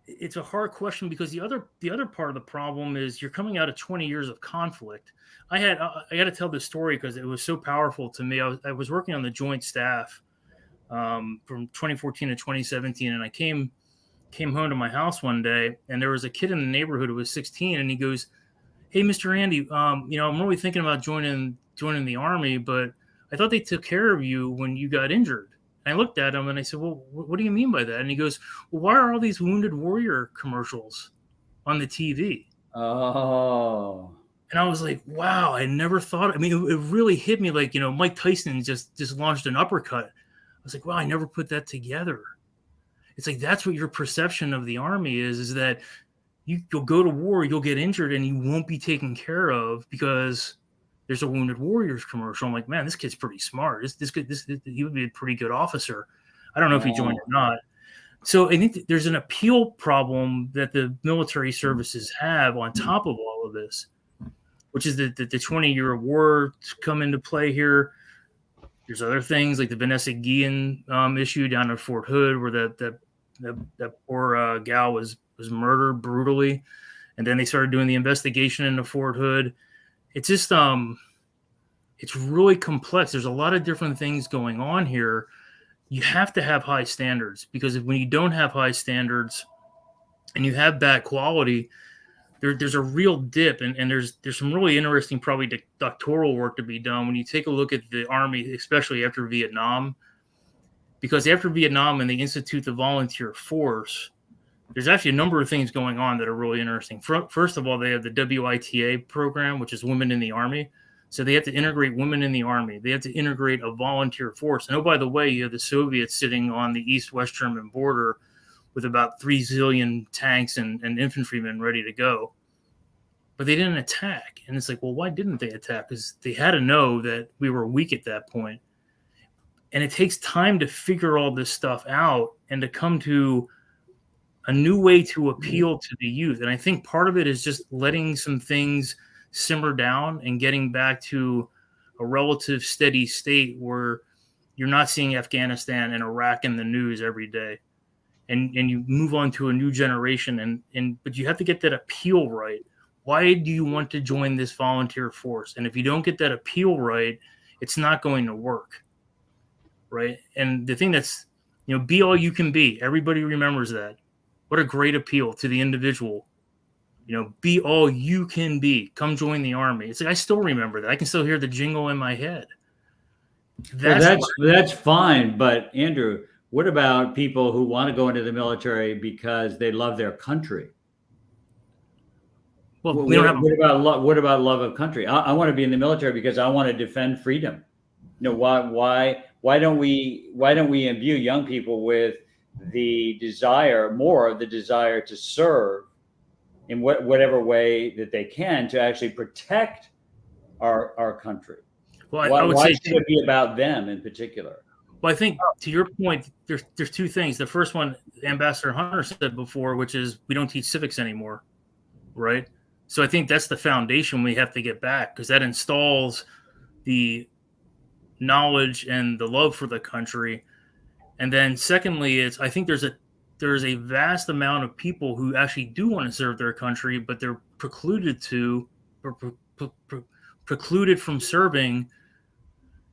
It's a hard question because the other part of the problem is you're coming out of 20 years of conflict. I got to tell this story because it was so powerful to me. I was working on the Joint Staff from 2014 to 2017, and I came home to my house one day, and there was a kid in the neighborhood who was 16, and he goes, "Hey, Mr. Andy, I'm really thinking about joining the Army, but I thought they took care of you when you got injured." And I looked at him and I said, "Well, what do you mean by that?" And he goes, "Well, why are all these Wounded Warrior commercials on the TV?" Oh. And I was like, wow, I never thought. I mean, it really hit me like, Mike Tyson just launched an uppercut. I was like, wow, I never put that together. It's like, that's what your perception of the Army is that you'll go to war, you'll get injured, and you won't be taken care of because there's a Wounded Warriors commercial. I'm like, man, this kid's pretty smart. He would be a pretty good officer. I don't know if he joined or not. So I think there's an appeal problem that the military services have on top of all of this, which is that the 20-year war come into play here. There's other things like the Vanessa Guillen issue down at Fort Hood, where that poor gal was murdered brutally, and then they started doing the investigation into Fort Hood. It's just it's really complex. There's a lot of different things going on here. You have to have high standards, because when you don't have high standards and you have bad quality, there's a real dip, and there's some really interesting probably doctoral work to be done when you take a look at the Army, especially after Vietnam, because after Vietnam and they institute the volunteer force, there's actually a number of things going on that are really interesting. First of all, they have the WITA program, which is Women in the Army. So they have to integrate women in the Army. They have to integrate a volunteer force. And oh, by the way, you have the Soviets sitting on the East-West German border with about 3 zillion tanks and infantrymen ready to go. But they didn't attack. And it's like, well, why didn't they attack? Because they had to know that we were weak at that point. And it takes time to figure all this stuff out and to come to a new way to appeal to the youth. And I think part of it is just letting some things simmer down and getting back to a relative steady state where you're not seeing Afghanistan and Iraq in the news every day. And you move on to a new generation. But you have to get that appeal right. Why do you want to join this volunteer force? And if you don't get that appeal right, it's not going to work. Right. And the thing that's, be all you can be. Everybody remembers that. What a great appeal to the individual. Be all you can be. Come join the Army. It's like, I still remember that. I can still hear the jingle in my head. That's fine. But Andrew, what about people who want to go into the military because they love their country? Well, what about love of country? I want to be in the military because I want to defend freedom. Why don't we imbue young people with the desire to serve in whatever way that they can to actually protect our country? Well, why should it be about them in particular? Well, I think to your point, there's two things. The first one, Ambassador Hunter said before, which is we don't teach civics anymore, right? So I think that's the foundation we have to get back, because that installs the knowledge and the love for the country. And then secondly, I think there's a vast amount of people who actually do want to serve their country, but they're precluded from serving.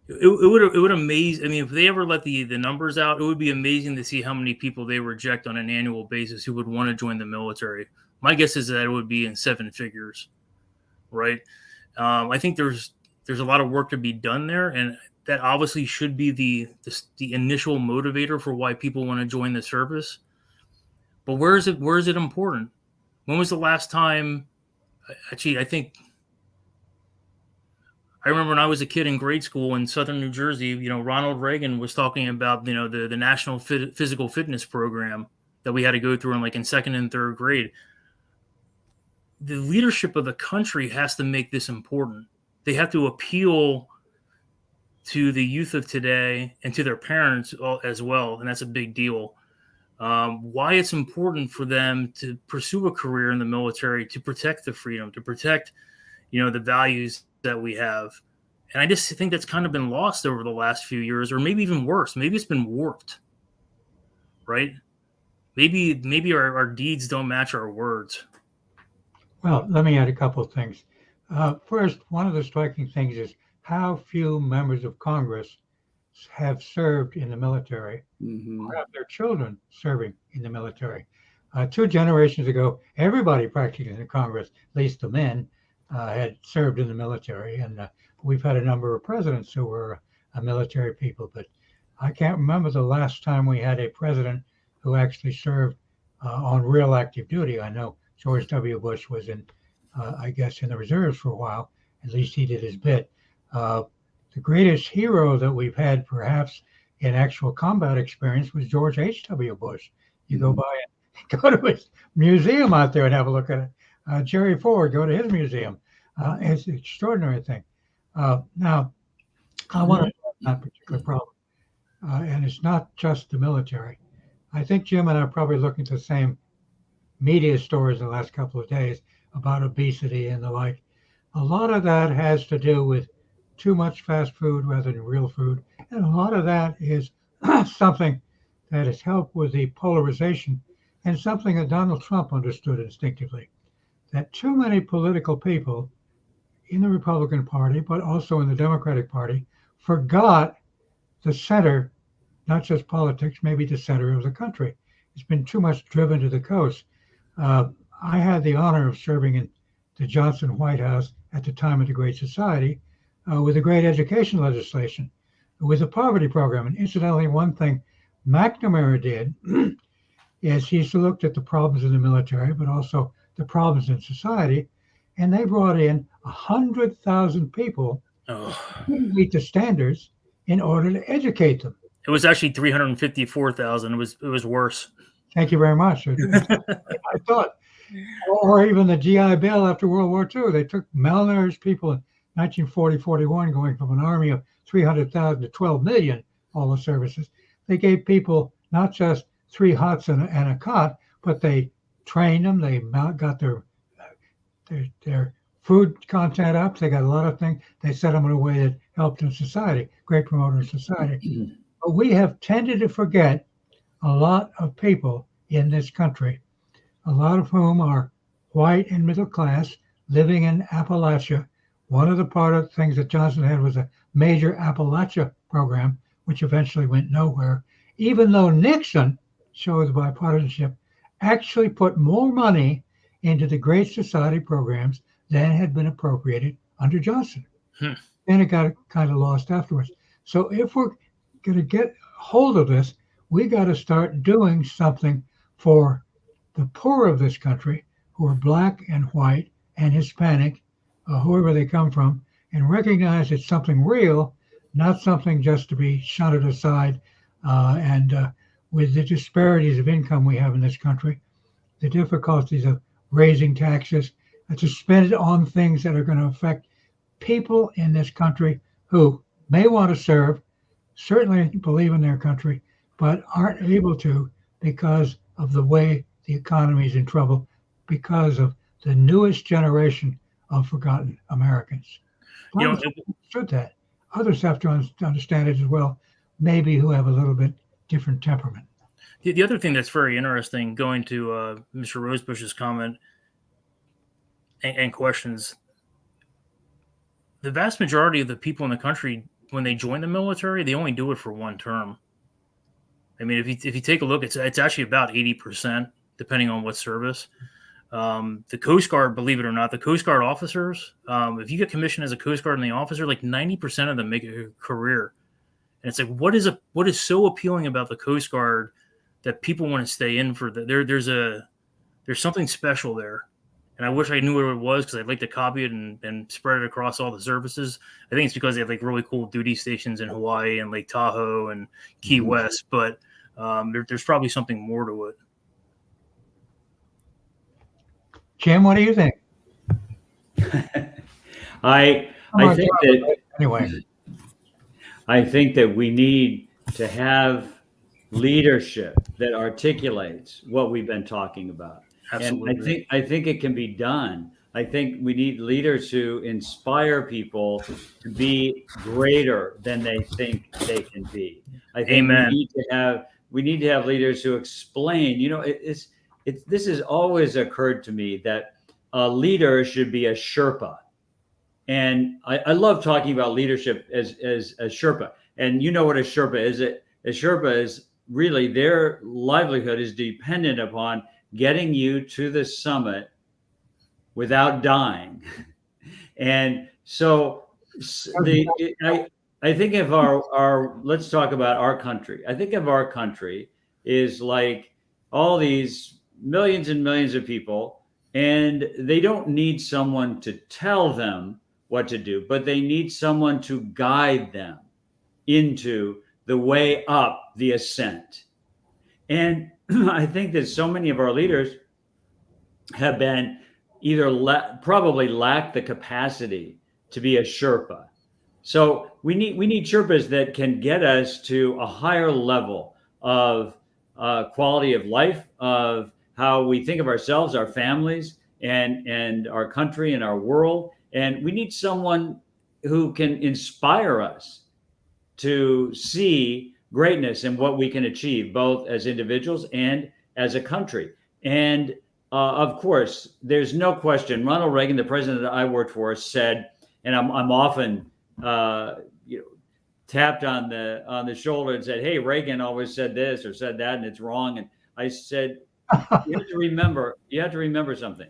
It would amaze. I mean, if they ever let the numbers out, it would be amazing to see how many people they reject on an annual basis who would want to join the military. My guess is that it would be in 7 figures, right? I think there's a lot of work to be done there, and that obviously should be the initial motivator for why people want to join the service. But where is it important? When was the last time? Actually, I remember when I was a kid in grade school in southern New Jersey, Ronald Reagan was talking about, the National Physical Fitness Program that we had to go through in second and third grade. The leadership of the country has to make this important. They have to appeal to the youth of today and to their parents as well. And that's a big deal. Why it's important for them to pursue a career in the military, to protect the freedom, to protect, the values that we have. And I just think that's kind of been lost over the last few years, or maybe even worse. Maybe it's been warped, right? Maybe our deeds don't match our words. Well, let me add a couple of things. First, one of the striking things is how few members of Congress have served in the military, or have their children serving in the military. 2 generations ago, everybody practically in the Congress, at least the men, had served in the military. And we've had a number of presidents who were military people, but I can't remember the last time we had a president who actually served on real active duty. I know George W. Bush was in the reserves for a while. At least he did his bit. The greatest hero that we've had, perhaps, in actual combat experience was George H.W. Bush. You go by and go to his museum out there and have a look at it. Jerry Ford, go to his museum. It's an extraordinary thing. Now, I want to talk about that particular problem. And it's not just the military. I think Jim and I are probably looking at the same media stories in the last couple of days about obesity and the like. A lot of that has to do with too much fast food rather than real food. And a lot of that is something that has helped with the polarization, and something that Donald Trump understood instinctively, that too many political people in the Republican Party, but also in the Democratic Party, forgot the center, not just politics, maybe the center of the country. It's been too much driven to the coast. I had the honor of serving in the Johnson White House at the time of the Great Society with the great education legislation, with the poverty program. And incidentally, one thing McNamara did is he's looked at the problems in the military, but also the problems in society, and they brought in 100,000 people Oh. who didn't meet the standards in order to educate them. It was actually 354,000. It was worse. Thank you very much. I thought, or even the GI Bill after World War II, they took malnourished people in 1940-41, going from an army of 300,000 to 12 million, all the services. They gave people not just 3 huts and a cot, but they trained them. They got their food content up. They got a lot of things. They set them in a way that helped in society, great promoter in society. But we have tended to forget a lot of people in this country, a lot of whom are white and middle class, living in Appalachia. One of the things that Johnson had was a major Appalachia program, which eventually went nowhere, even though Nixon, shows bipartisanship, actually put more money into the Great Society programs than had been appropriated under Johnson. Then it got kind of lost afterwards. So if we're going to get hold of this, we got to start doing something for the poor of this country, who are black and white and Hispanic, whoever they come from, and recognize it's something real, not something just to be shunted aside. And with the disparities of income we have in this country, the difficulties of raising taxes, to spend it on things that are going to affect people in this country who may want to serve, certainly believe in their country, but aren't able to because of the way the economy is in trouble, because of the newest generation of forgotten Americans. Understood that. Others have to understand it as well, maybe who have a little bit different temperament. The other thing that's very interesting, going to Mr. Rosebush's comment and questions, the vast majority of the people in the country, when they join the military, they only do it for one term. I mean, if you take a look, it's actually about 80%, depending on what service. The Coast Guard, believe it or not, the Coast Guard officers, if you get commissioned as a Coast Guard and the officer, like 90% of them make a career. And it's like, what is so appealing about the Coast Guard that people want to stay in for? There's something special there. And I wish I knew what it was, because I'd like to copy it and spread it across all the services. I think it's because they have like really cool duty stations in Hawaii and Lake Tahoe and Key West, but there's probably something more to it. Jim, what do you think? I think that we need to have leadership that articulates what we've been talking about. Absolutely. And I think it can be done. I think we need leaders who inspire people to be greater than they think they can be. I think we need to have leaders who explain. You know, this has always occurred to me that a leader should be a Sherpa. And I love talking about leadership as a Sherpa. And you know what a Sherpa is? A Sherpa is really, their livelihood is dependent upon getting you to the summit without dying. And so I think of let's talk about our country. I think of our country is like all these millions and millions of people, and they don't need someone to tell them what to do, but they need someone to guide them into the way up the ascent. And I think that so many of our leaders have been either probably lack the capacity to be a Sherpa. So we need Sherpas that can get us to a higher level of quality of life, of how we think of ourselves, our families, and our country and our world. And we need someone who can inspire us to see greatness in what we can achieve, both as individuals and as a country. And of course, there's no question, Ronald Reagan, the president that I worked for, said, and I'm often tapped on the shoulder and said, "Hey, Reagan always said this or said that, and it's wrong." And I said, you have to remember something.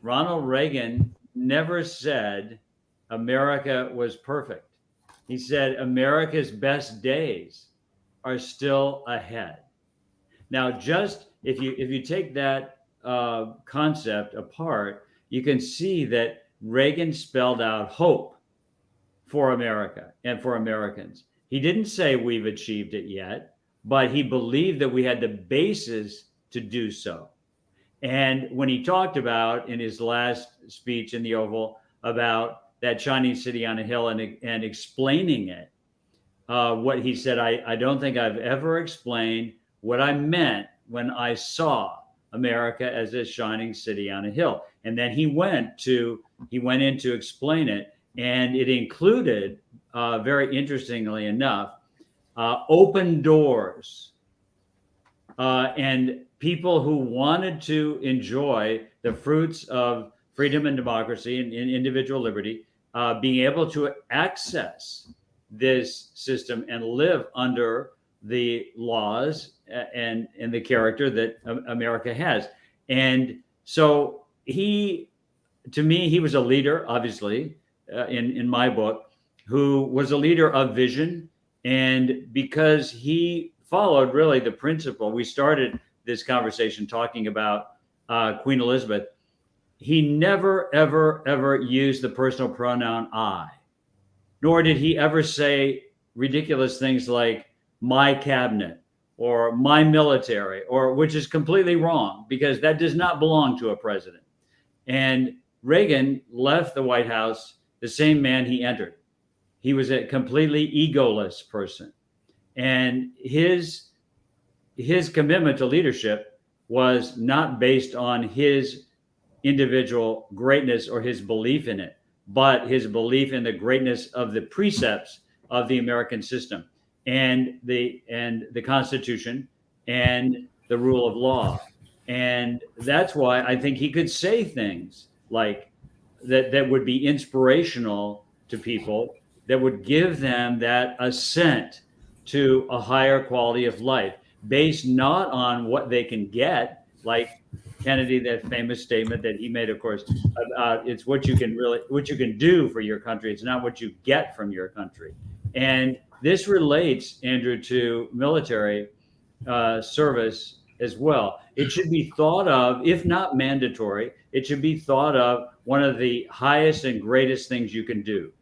Ronald Reagan never said America was perfect. He said America's best days are still ahead. Now, just if you take that concept apart, you can see that Reagan spelled out hope for America and for Americans. He didn't say we've achieved it yet, but he believed that we had the basis to do so. And when he talked about in his last speech in the Oval about that Chinese city on a hill and explaining it, what he said, I don't think I've ever explained what I meant when I saw America as a shining city on a hill. And then he went in to explain it, and it included, very interestingly enough, open doors and people who wanted to enjoy the fruits of freedom and democracy and individual liberty, being able to access this system and live under the laws and the character that America has. And so to me, he was a leader, obviously, in my book, who was a leader of vision. And because he followed really the principle, we started this conversation talking about Queen Elizabeth. He never, ever, ever used the personal pronoun I, nor did he ever say ridiculous things like my cabinet or my military, or which is completely wrong because that does not belong to a president. And Reagan left the White House the same man he entered. He was a completely egoless person. And his commitment to leadership was not based on his individual greatness or his belief in it, but his belief in the greatness of the precepts of the American system and the Constitution and the rule of law. And that's why I think he could say things like that would be inspirational to people, that would give them that ascent to a higher quality of life based not on what they can get, like Kennedy, that famous statement that he made, of course, about it's what you can do for your country. It's not what you get from your country. And this relates, Andrew, to military service as well. It should be thought of, if not mandatory, it should be thought of one of the highest and greatest things you can do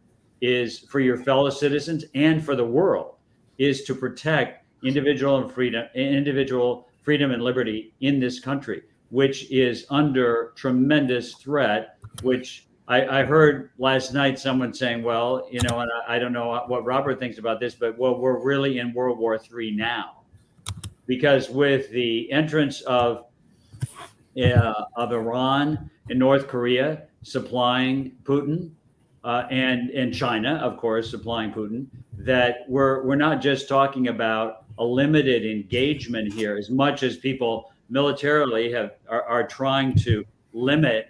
is for your fellow citizens and for the world is to protect individual freedom and liberty in this country, which is under tremendous threat, which I heard last night someone saying, well, and I don't know what Robert thinks about this, but well, we're really in World War III now. Because with the entrance of Iran and North Korea supplying Putin, and China, of course, supplying Putin, that we're not just talking about a limited engagement here, as much as people militarily are trying to limit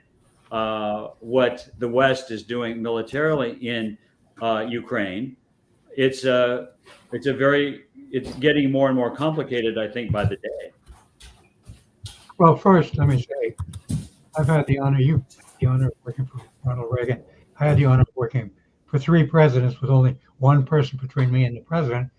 what the West is doing militarily in Ukraine. It's getting more and more complicated, I think, by the day. Well, first, let me say, I've had the honor of working for Ronald Reagan. I had the honor of working for 3 presidents with only one person between me and the president.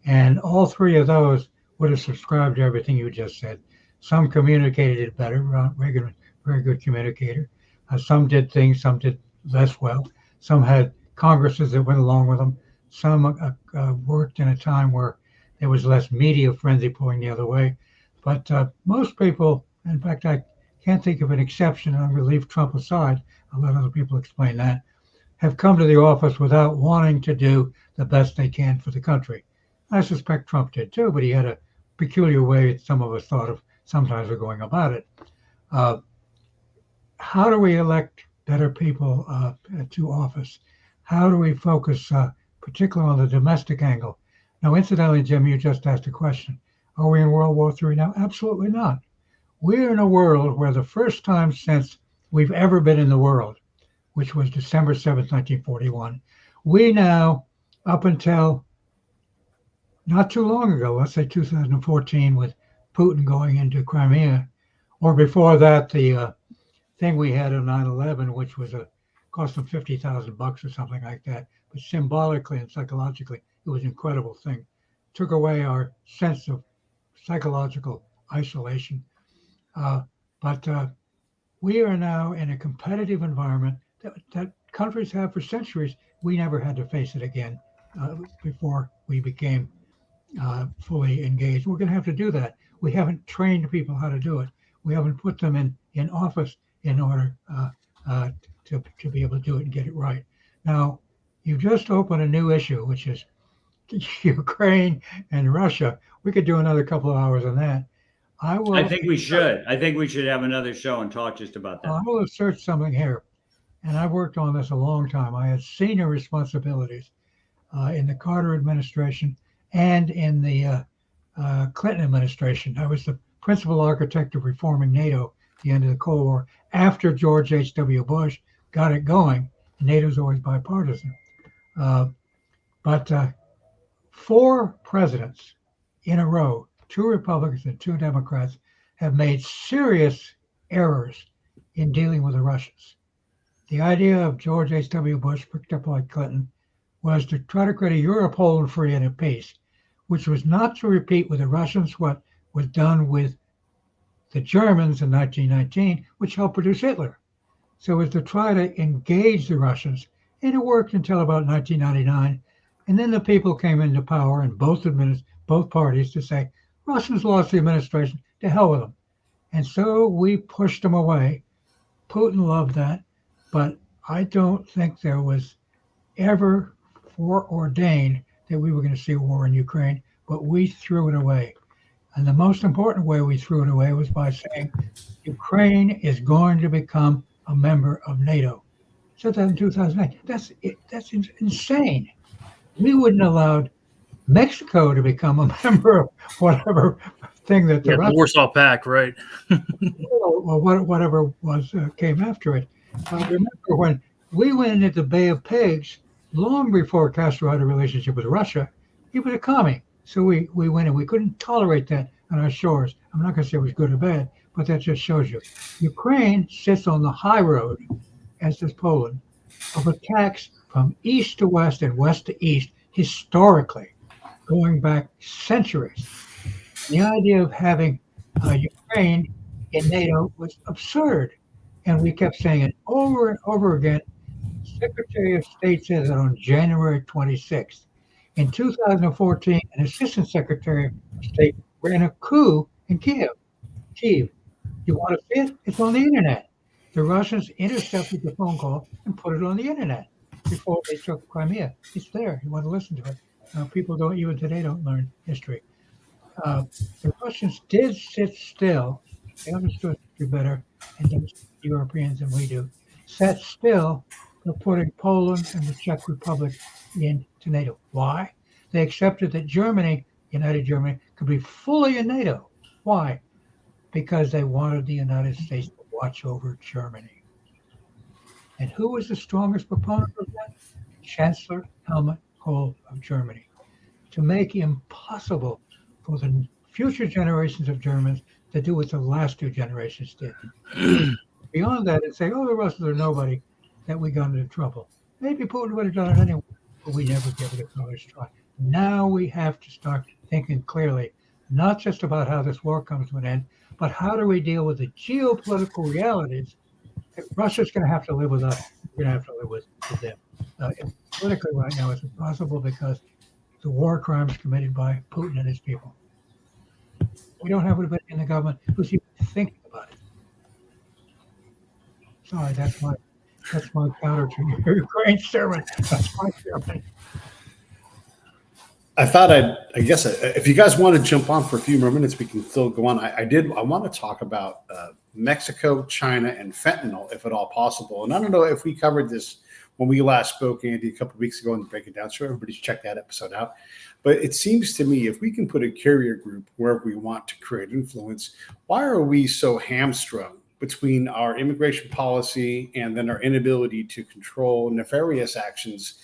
And all 3 of those would have subscribed to everything you just said. Some communicated it better. Reagan was a very good communicator. Some did things, some did less well. Some had Congresses that went along with them. Some worked in a time where there was less media frenzy pulling the other way. But most people, in fact, I can't think of an exception. I'm going to leave Trump aside. I'll let other people explain that. Have come to the office without wanting to do the best they can for the country. I suspect Trump did too, but he had a peculiar way some of us thought of sometimes of going about it. How do we elect better people to office? How do we focus particularly on the domestic angle? Now, incidentally, Jim, you just asked a question. Are we in World War III now? Absolutely not. We're in a world where the first time since we've ever been in the world, which was December 7th, 1941, we now, up until not too long ago, let's say 2014, with Putin going into Crimea, or before that, the thing we had on 9/11, which was cost them $50,000 or something like that, but symbolically and psychologically, it was an incredible thing. Took away our sense of psychological isolation. But we are now in a competitive environment that countries have for centuries. We never had to face it again before we became fully engaged. We're going to have to do that. We haven't trained people how to do it. We haven't put them in office in order to be able to do it and get it right. Now, you just opened a new issue, which is Ukraine and Russia. We could do another couple of hours on that. I think we should. I think we should have another show and talk just about that. I will assert something here, and I've worked on this a long time. I had senior responsibilities in the Carter administration and in the Clinton administration. I was the principal architect of reforming NATO at the end of the Cold War. After George H.W. Bush got it going, NATO's always bipartisan. But 4 presidents in a row, 2 Republicans and 2 Democrats, have made serious errors in dealing with the Russians. The idea of George H.W. Bush, picked up like Clinton, was to try to create a Europe whole and free and at peace, which was not to repeat with the Russians what was done with the Germans in 1919, which helped produce Hitler. So it was to try to engage the Russians, and it worked until about 1999. And then the people came into power in both parties to say, Russians lost the administration, to hell with them. And so we pushed them away. Putin loved that, but I don't think there was ever foreordained that we were going to see a war in Ukraine, but we threw it away. And the most important way we threw it away was by saying Ukraine is going to become a member of NATO. I said that in 2008. That's insane. We wouldn't have allowed Mexico to become a member of whatever thing that the Warsaw Pact, right? or whatever was came after it. Remember when we went into the Bay of Pigs long before Castro had a relationship with Russia, he was a commie. So we went and we couldn't tolerate that on our shores. I'm not going to say it was good or bad, but that just shows you. Ukraine sits on the high road, as does Poland, of attacks from east to west and west to east historically, going back centuries. The idea of having Ukraine in NATO was absurd. And we kept saying it over and over again. Secretary of State says it on January 26th. In 2014, an assistant secretary of state ran a coup in Kiev. You want to see it? It's on the internet. The Russians intercepted the phone call and put it on the internet before they took Crimea. It's there. You want to listen to it. People don't, even today, don't learn history. The Russians did sit still. They understood history better, and the Europeans than we do. Sat still for putting Poland and the Czech Republic into NATO. Why? They accepted that Germany, United Germany, could be fully in NATO. Why? Because they wanted the United States to watch over Germany. And who was the strongest proponent of that? Chancellor Helmut Kohl of Germany. To make impossible for the future generations of Germans to do what the last 2 generations did. Beyond that, and say, oh, the Russians are nobody, that we got into trouble. Maybe Putin would have done it anyway, but we never gave it a college try. Now we have to start thinking clearly, not just about how this war comes to an end, but how do we deal with the geopolitical realities that Russia's going to have to live with us. We're going to have to live with them. Politically right now, it's impossible because the war crimes committed by Putin and his people. We don't have anybody in the government who's even thinking about it. Sorry, that's my counter to your Ukraine sermon. That's my sermon. I thought I guess if you guys want to jump on for a few more minutes, we can still go on. I want to talk about Mexico, China, and fentanyl, if at all possible. And I don't know if we covered this when we last spoke, Andy, a couple of weeks ago, and break it down. So everybody should check that episode out. But it seems to me if we can put a carrier group wherever we want to create influence, why are we so hamstrung between our immigration policy and then our inability to control nefarious actions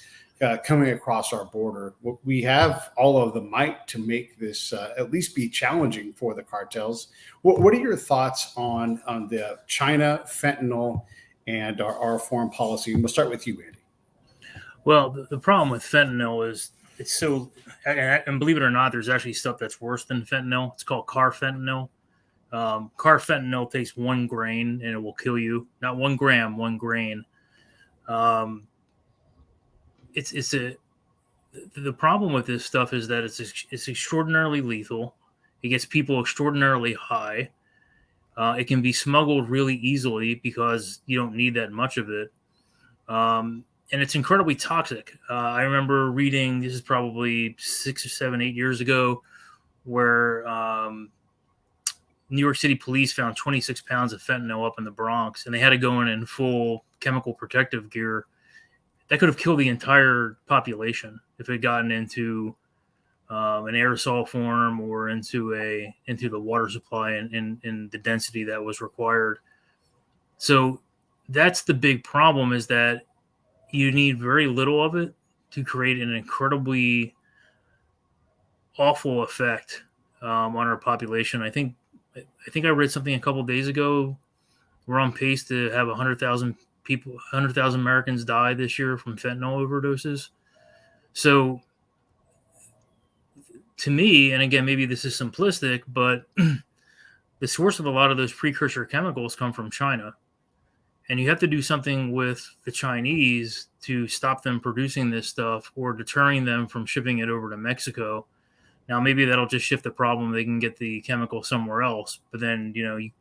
coming across our border? We have all of the might to make this at least be challenging for the cartels. What are your thoughts on the China, fentanyl, and our foreign policy? And we'll start with you, Andy. Well, the problem with fentanyl is it's so, and believe it or not, there's actually stuff that's worse than fentanyl. It's called carfentanil. Carfentanil takes 1 grain and it will kill you. Not 1 gram, 1 grain. The problem with this stuff is that it's extraordinarily lethal. It gets people extraordinarily high. It can be smuggled really easily because you don't need that much of it. And it's incredibly toxic. I remember reading, this is probably 6 or 7, 8 years ago, where New York City police found 26 pounds of fentanyl up in the Bronx, and they had to go in full chemical protective gear. That could have killed the entire population if it had gotten into an aerosol form or into the water supply in the density that was required. So that's the big problem, is that you need very little of it to create an incredibly awful effect on our population. I think I read something a couple of days ago. We're on pace to have 100,000 Americans die this year from fentanyl overdoses. So to me, and again, maybe this is simplistic, but the source of a lot of those precursor chemicals come from China. And you have to do something with the Chinese to stop them producing this stuff or deterring them from shipping it over to Mexico. Now, maybe that'll just shift the problem. They can get the chemical somewhere else. But then, you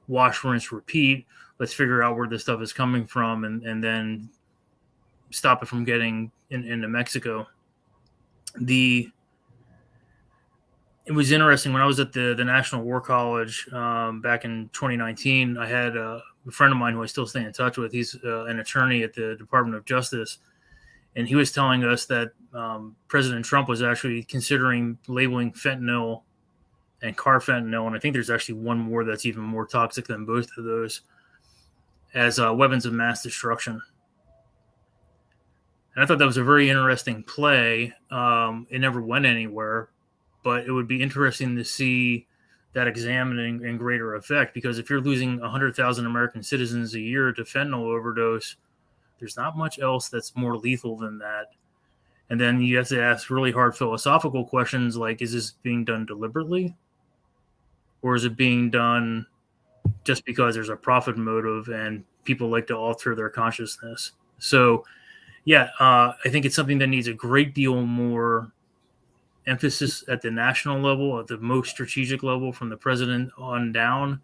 wash, rinse, repeat. Let's figure out where this stuff is coming from and then stop it from getting into Mexico. It was interesting when I was at the National War College back in 2019. I had a friend of mine who I still stay in touch with. He's an attorney at the Department of Justice, and he was telling us that President Trump was actually considering labeling fentanyl and carfentanil, and I think there's actually one more that's even more toxic than both of those, as weapons of mass destruction. And I thought that was a very interesting play. It never went anywhere, but it would be interesting to see that examining in greater effect, because if you're losing 100,000 American citizens a year to fentanyl overdose, there's not much else that's more lethal than that. And then you have to ask really hard philosophical questions like, is this being done deliberately? Or is it being done just because there's a profit motive and people like to alter their consciousness? So, yeah, I think it's something that needs a great deal more emphasis at the national level, at the most strategic level, from the president on down,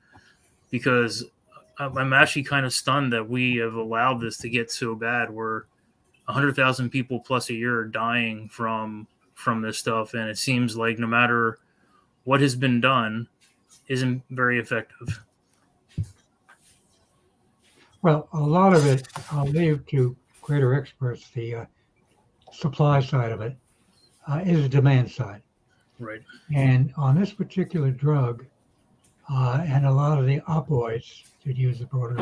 because I'm actually kind of stunned that we have allowed this to get so bad where 100,000 people plus a year are dying from this stuff. And it seems like no matter what has been done, isn't very effective. Well, a lot of it I'll leave to greater experts. The supply side of it is the demand side. Right. And on this particular drug, and a lot of the opioids, to use the broader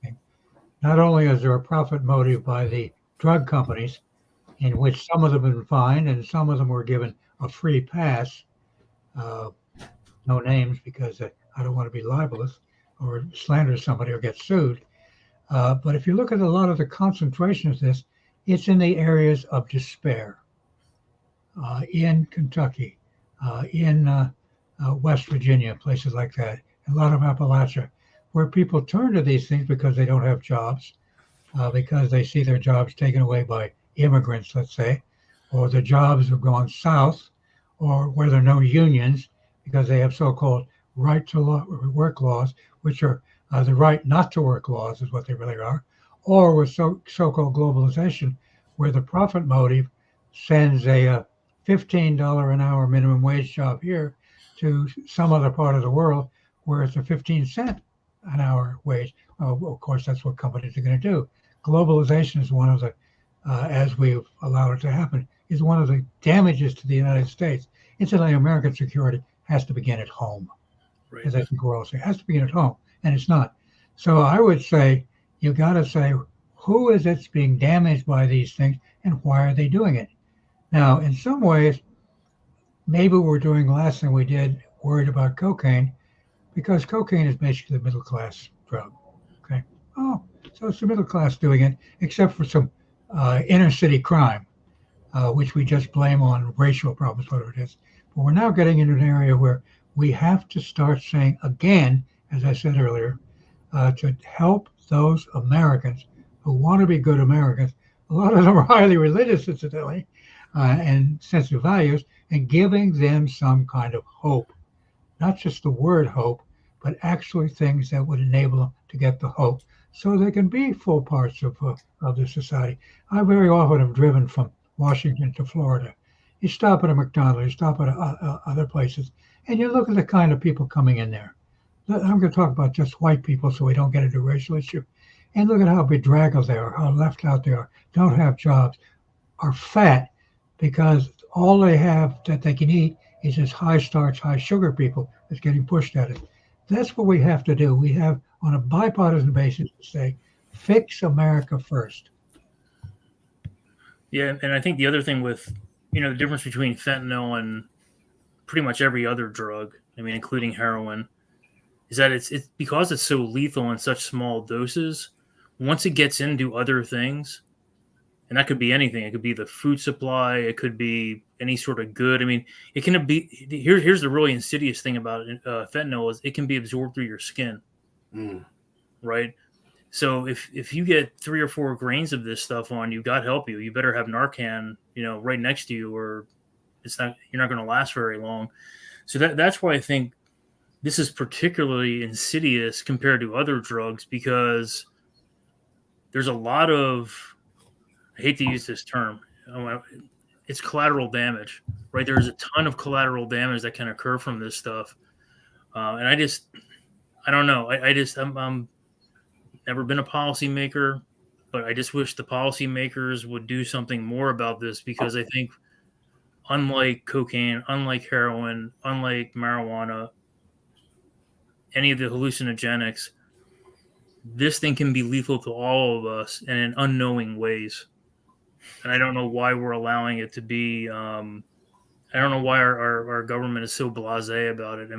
thing, not only is there a profit motive by the drug companies, in which some of them have been fined and some of them were given a free pass, no names because I don't want to be libelous or slander somebody or get sued. But if you look at a lot of the concentration of this, it's in the areas of despair. In Kentucky, in West Virginia, places like that, a lot of Appalachia, where people turn to these things because they don't have jobs, because they see their jobs taken away by immigrants, let's say, or the jobs have gone south, or where there are no unions because they have so-called right to work laws, which are the right not to work laws is what they really are, or with so-called globalization, where the profit motive sends a $15 an hour minimum wage job here to some other part of the world where it's a 15-cent an hour wage. Of course, that's what companies are going to do. Globalization is one of the, as we've allowed it to happen, is one of the damages to the United States. Incidentally, American security has to begin at home. Right. As I think we're all saying, it has to begin at home, and it's not. So I would say you got to say, who is it being damaged by these things, and why are they doing it? Now, in some ways, maybe we're doing less than we did worried about cocaine, because cocaine is basically the middle class drug. Okay. Oh, so it's the middle class doing it, except for some inner city crime, which we just blame on racial problems, whatever it is. But we're now getting into an area where we have to start saying again, as I said earlier, to help those Americans who want to be good Americans. A lot of them are highly religious, incidentally, and sensitive values, and giving them some kind of hope. Not just the word hope, but actually things that would enable them to get the hope so they can be full parts of the society. I very often have driven from Washington to Florida. You stop at a McDonald's, you stop at other places, and you look at the kind of people coming in there. I'm going to talk about just white people so we don't get into a racial issue. And look at how bedraggled they are, how left out they are, don't have jobs, are fat because all they have that they can eat is this high starch, high sugar people that's getting pushed at it. That's what we have to do. We have, on a bipartisan basis, to say, fix America first. Yeah, and I think the other thing with, the difference between fentanyl and pretty much every other drug, including heroin, is that it's because it's so lethal in such small doses. Once it gets into other things, and that could be anything. It could be the food supply. It could be any sort of good. It can be. Here's the really insidious thing about fentanyl is it can be absorbed through your skin, right? So if you get 3 or 4 grains of this stuff on you, God help you. You better have Narcan, right next to you, or you're not going to last very long. So that's why I think this is particularly insidious compared to other drugs, because there's a lot of, I hate to use this term, it's collateral damage, right? There's a ton of collateral damage that can occur from this stuff. And I don't know. I'm never been a policymaker, but I just wish the policymakers would do something more about this, because I think unlike cocaine, unlike heroin, unlike marijuana, any of the hallucinogenics, this thing can be lethal to all of us and in unknowing ways. And I don't know why we're allowing it to be. I don't know why our government is so blasé about it.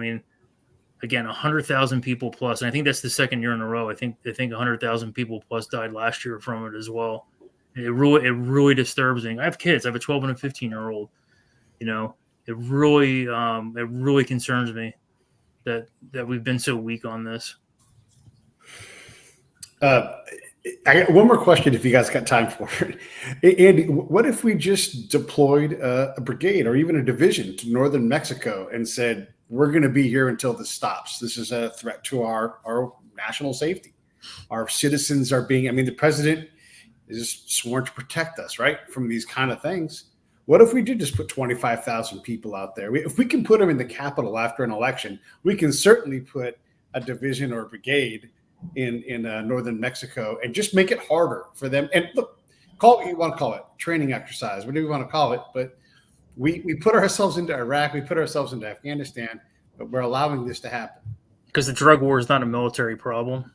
Again, 100,000 people plus, and I think that's the second year in a row. I think 100,000 people plus died last year from it as well. It really disturbs me. I have kids. I have a 12 and a 15-year-old. It really concerns me that we've been so weak on this. I got one more question if you guys got time for it. Andy, what if we just deployed a brigade or even a division to northern Mexico and said, we're going to be here until this stops. This is a threat to our national safety. Our citizens are being, the president is sworn to protect us, right, from these kind of things. What if we did just put 25,000 people out there? If we can put them in the Capitol after an election, we can certainly put a division or a brigade in northern Mexico and just make it harder for them. And look, call it what you want to call it, training exercise, whatever you want to call it. But we put ourselves into Iraq, we put ourselves into Afghanistan, but we're allowing this to happen. Because the drug war is not a military problem.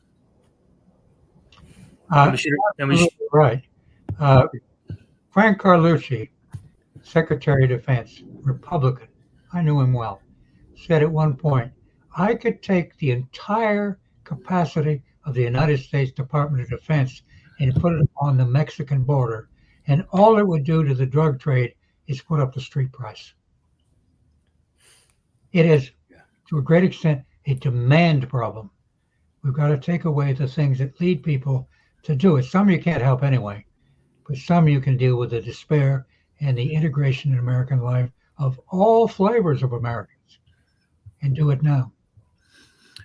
Right. Frank Carlucci, Secretary of Defense, Republican, I knew him well, said at one point, I could take the entire capacity of the United States Department of Defense and put it on the Mexican border, and all it would do to the drug trade is put up the street price. It is, to a great extent, a demand problem. We've got to take away the things that lead people to do it. Some you can't help anyway, but some you can deal with the despair and the integration in American life of all flavors of Americans, and do it now.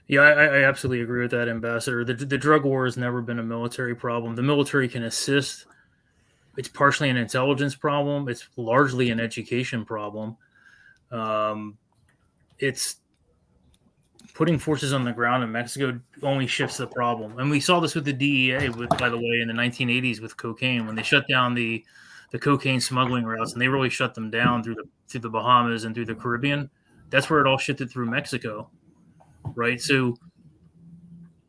Yeah, I absolutely agree with that, Ambassador. The drug war has never been a military problem. The military can assist. It's partially an intelligence problem. It's largely an education problem. It's putting forces on the ground in Mexico only shifts the problem. And we saw this with the DEA, by the way, in the 1980s with cocaine, when they shut down the cocaine smuggling routes, and they really shut them down through the Bahamas and through the Caribbean. That's where it all shifted through Mexico. Right. So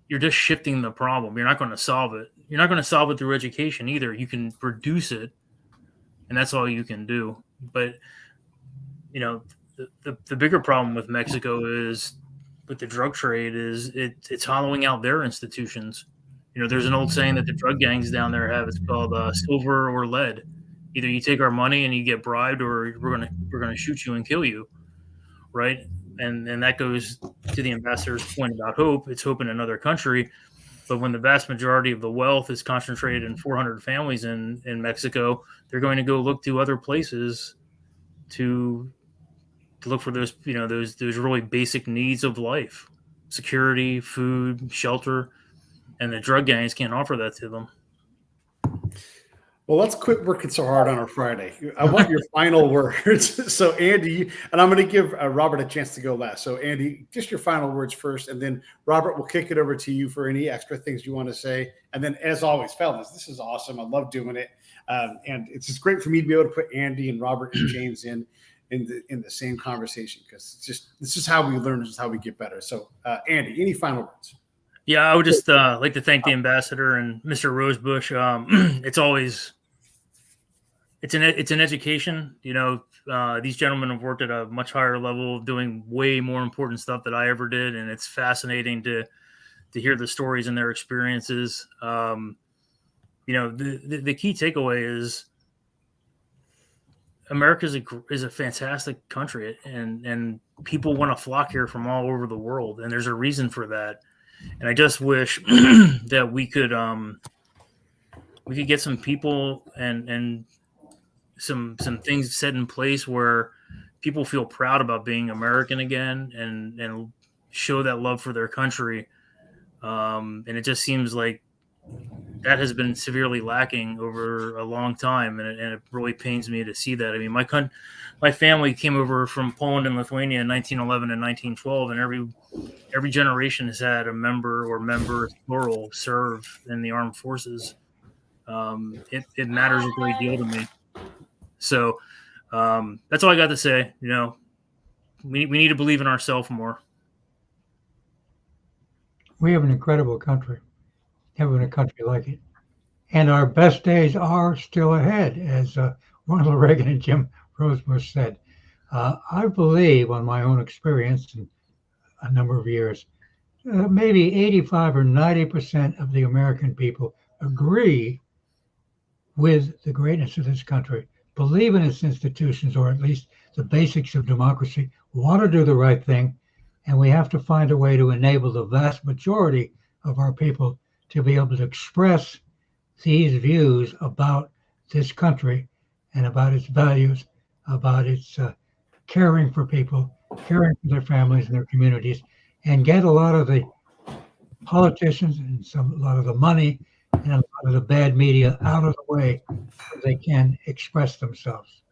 you're just shifting the problem. You're not going to solve it. You're not going to solve it through education either. You can reduce it, and that's all you can do. But, the bigger problem with Mexico is with the drug trade is it's hollowing out their institutions. There's an old saying that the drug gangs down there have. It's called silver or lead. Either you take our money and you get bribed, or we're gonna shoot you and kill you. Right. and that goes to the ambassador's point about hope. It's hope in another country. But when the vast majority of the wealth is concentrated in 400 families in Mexico, they're going to go look to other places to look for those, those really basic needs of life: security, food, shelter, and the drug gangs can't offer that to them. Well, let's quit working so hard on our Friday. I want your final words. So, Andy, and I'm going to give Robert a chance to go last. So, Andy, just your final words first, and then Robert, will kick it over to you for any extra things you want to say. And then, as always, fellas, this is awesome. I love doing it, and it's just great for me to be able to put Andy and Robert and James in the same conversation, because this is how we learn. This is how we get better. So, Andy, any final words? Yeah, I would just like to thank the ambassador and Mr. Rosebush. It's an education. These gentlemen have worked at a much higher level, doing way more important stuff than I ever did, and it's fascinating to hear the stories and their experiences. The key takeaway is America is a fantastic country, and people want to flock here from all over the world, and there's a reason for that. And I just wish that we could get some people and some things set in place where people feel proud about being American again, and show that love for their country. And it just seems like that has been severely lacking over a long time, and it really pains me to see that. I mean, my family came over from Poland and Lithuania in 1911 and 1912, and every generation has had a member or members plural serve in the armed forces. It matters a great deal to me. So that's all I got to say. We need to believe in ourselves more. We have an incredible country. Never a country like it. And our best days are still ahead, as Ronald Reagan and Jim Rosebush said. I believe, on my own experience in a number of years, maybe 85 or 90% of the American people agree with the greatness of this country, believe in its institutions, or at least the basics of democracy, want to do the right thing, and we have to find a way to enable the vast majority of our people to be able to express these views about this country and about its values, about its caring for people, caring for their families and their communities, and get a lot of the politicians and a lot of the money and a lot of the bad media out of the way so they can express themselves.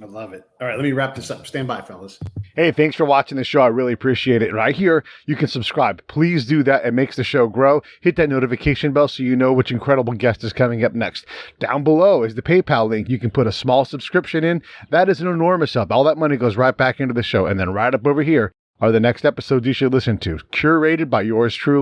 I love it. All right, let me wrap this up. Stand by, fellas. Hey, thanks for watching the show. I really appreciate it. Right here, you can subscribe. Please do that. It makes the show grow. Hit that notification bell so you know which incredible guest is coming up next. Down below is the PayPal link. You can put a small subscription in. That is an enormous help. All that money goes right back into the show. And then right up over here are the next episodes you should listen to, curated by yours truly.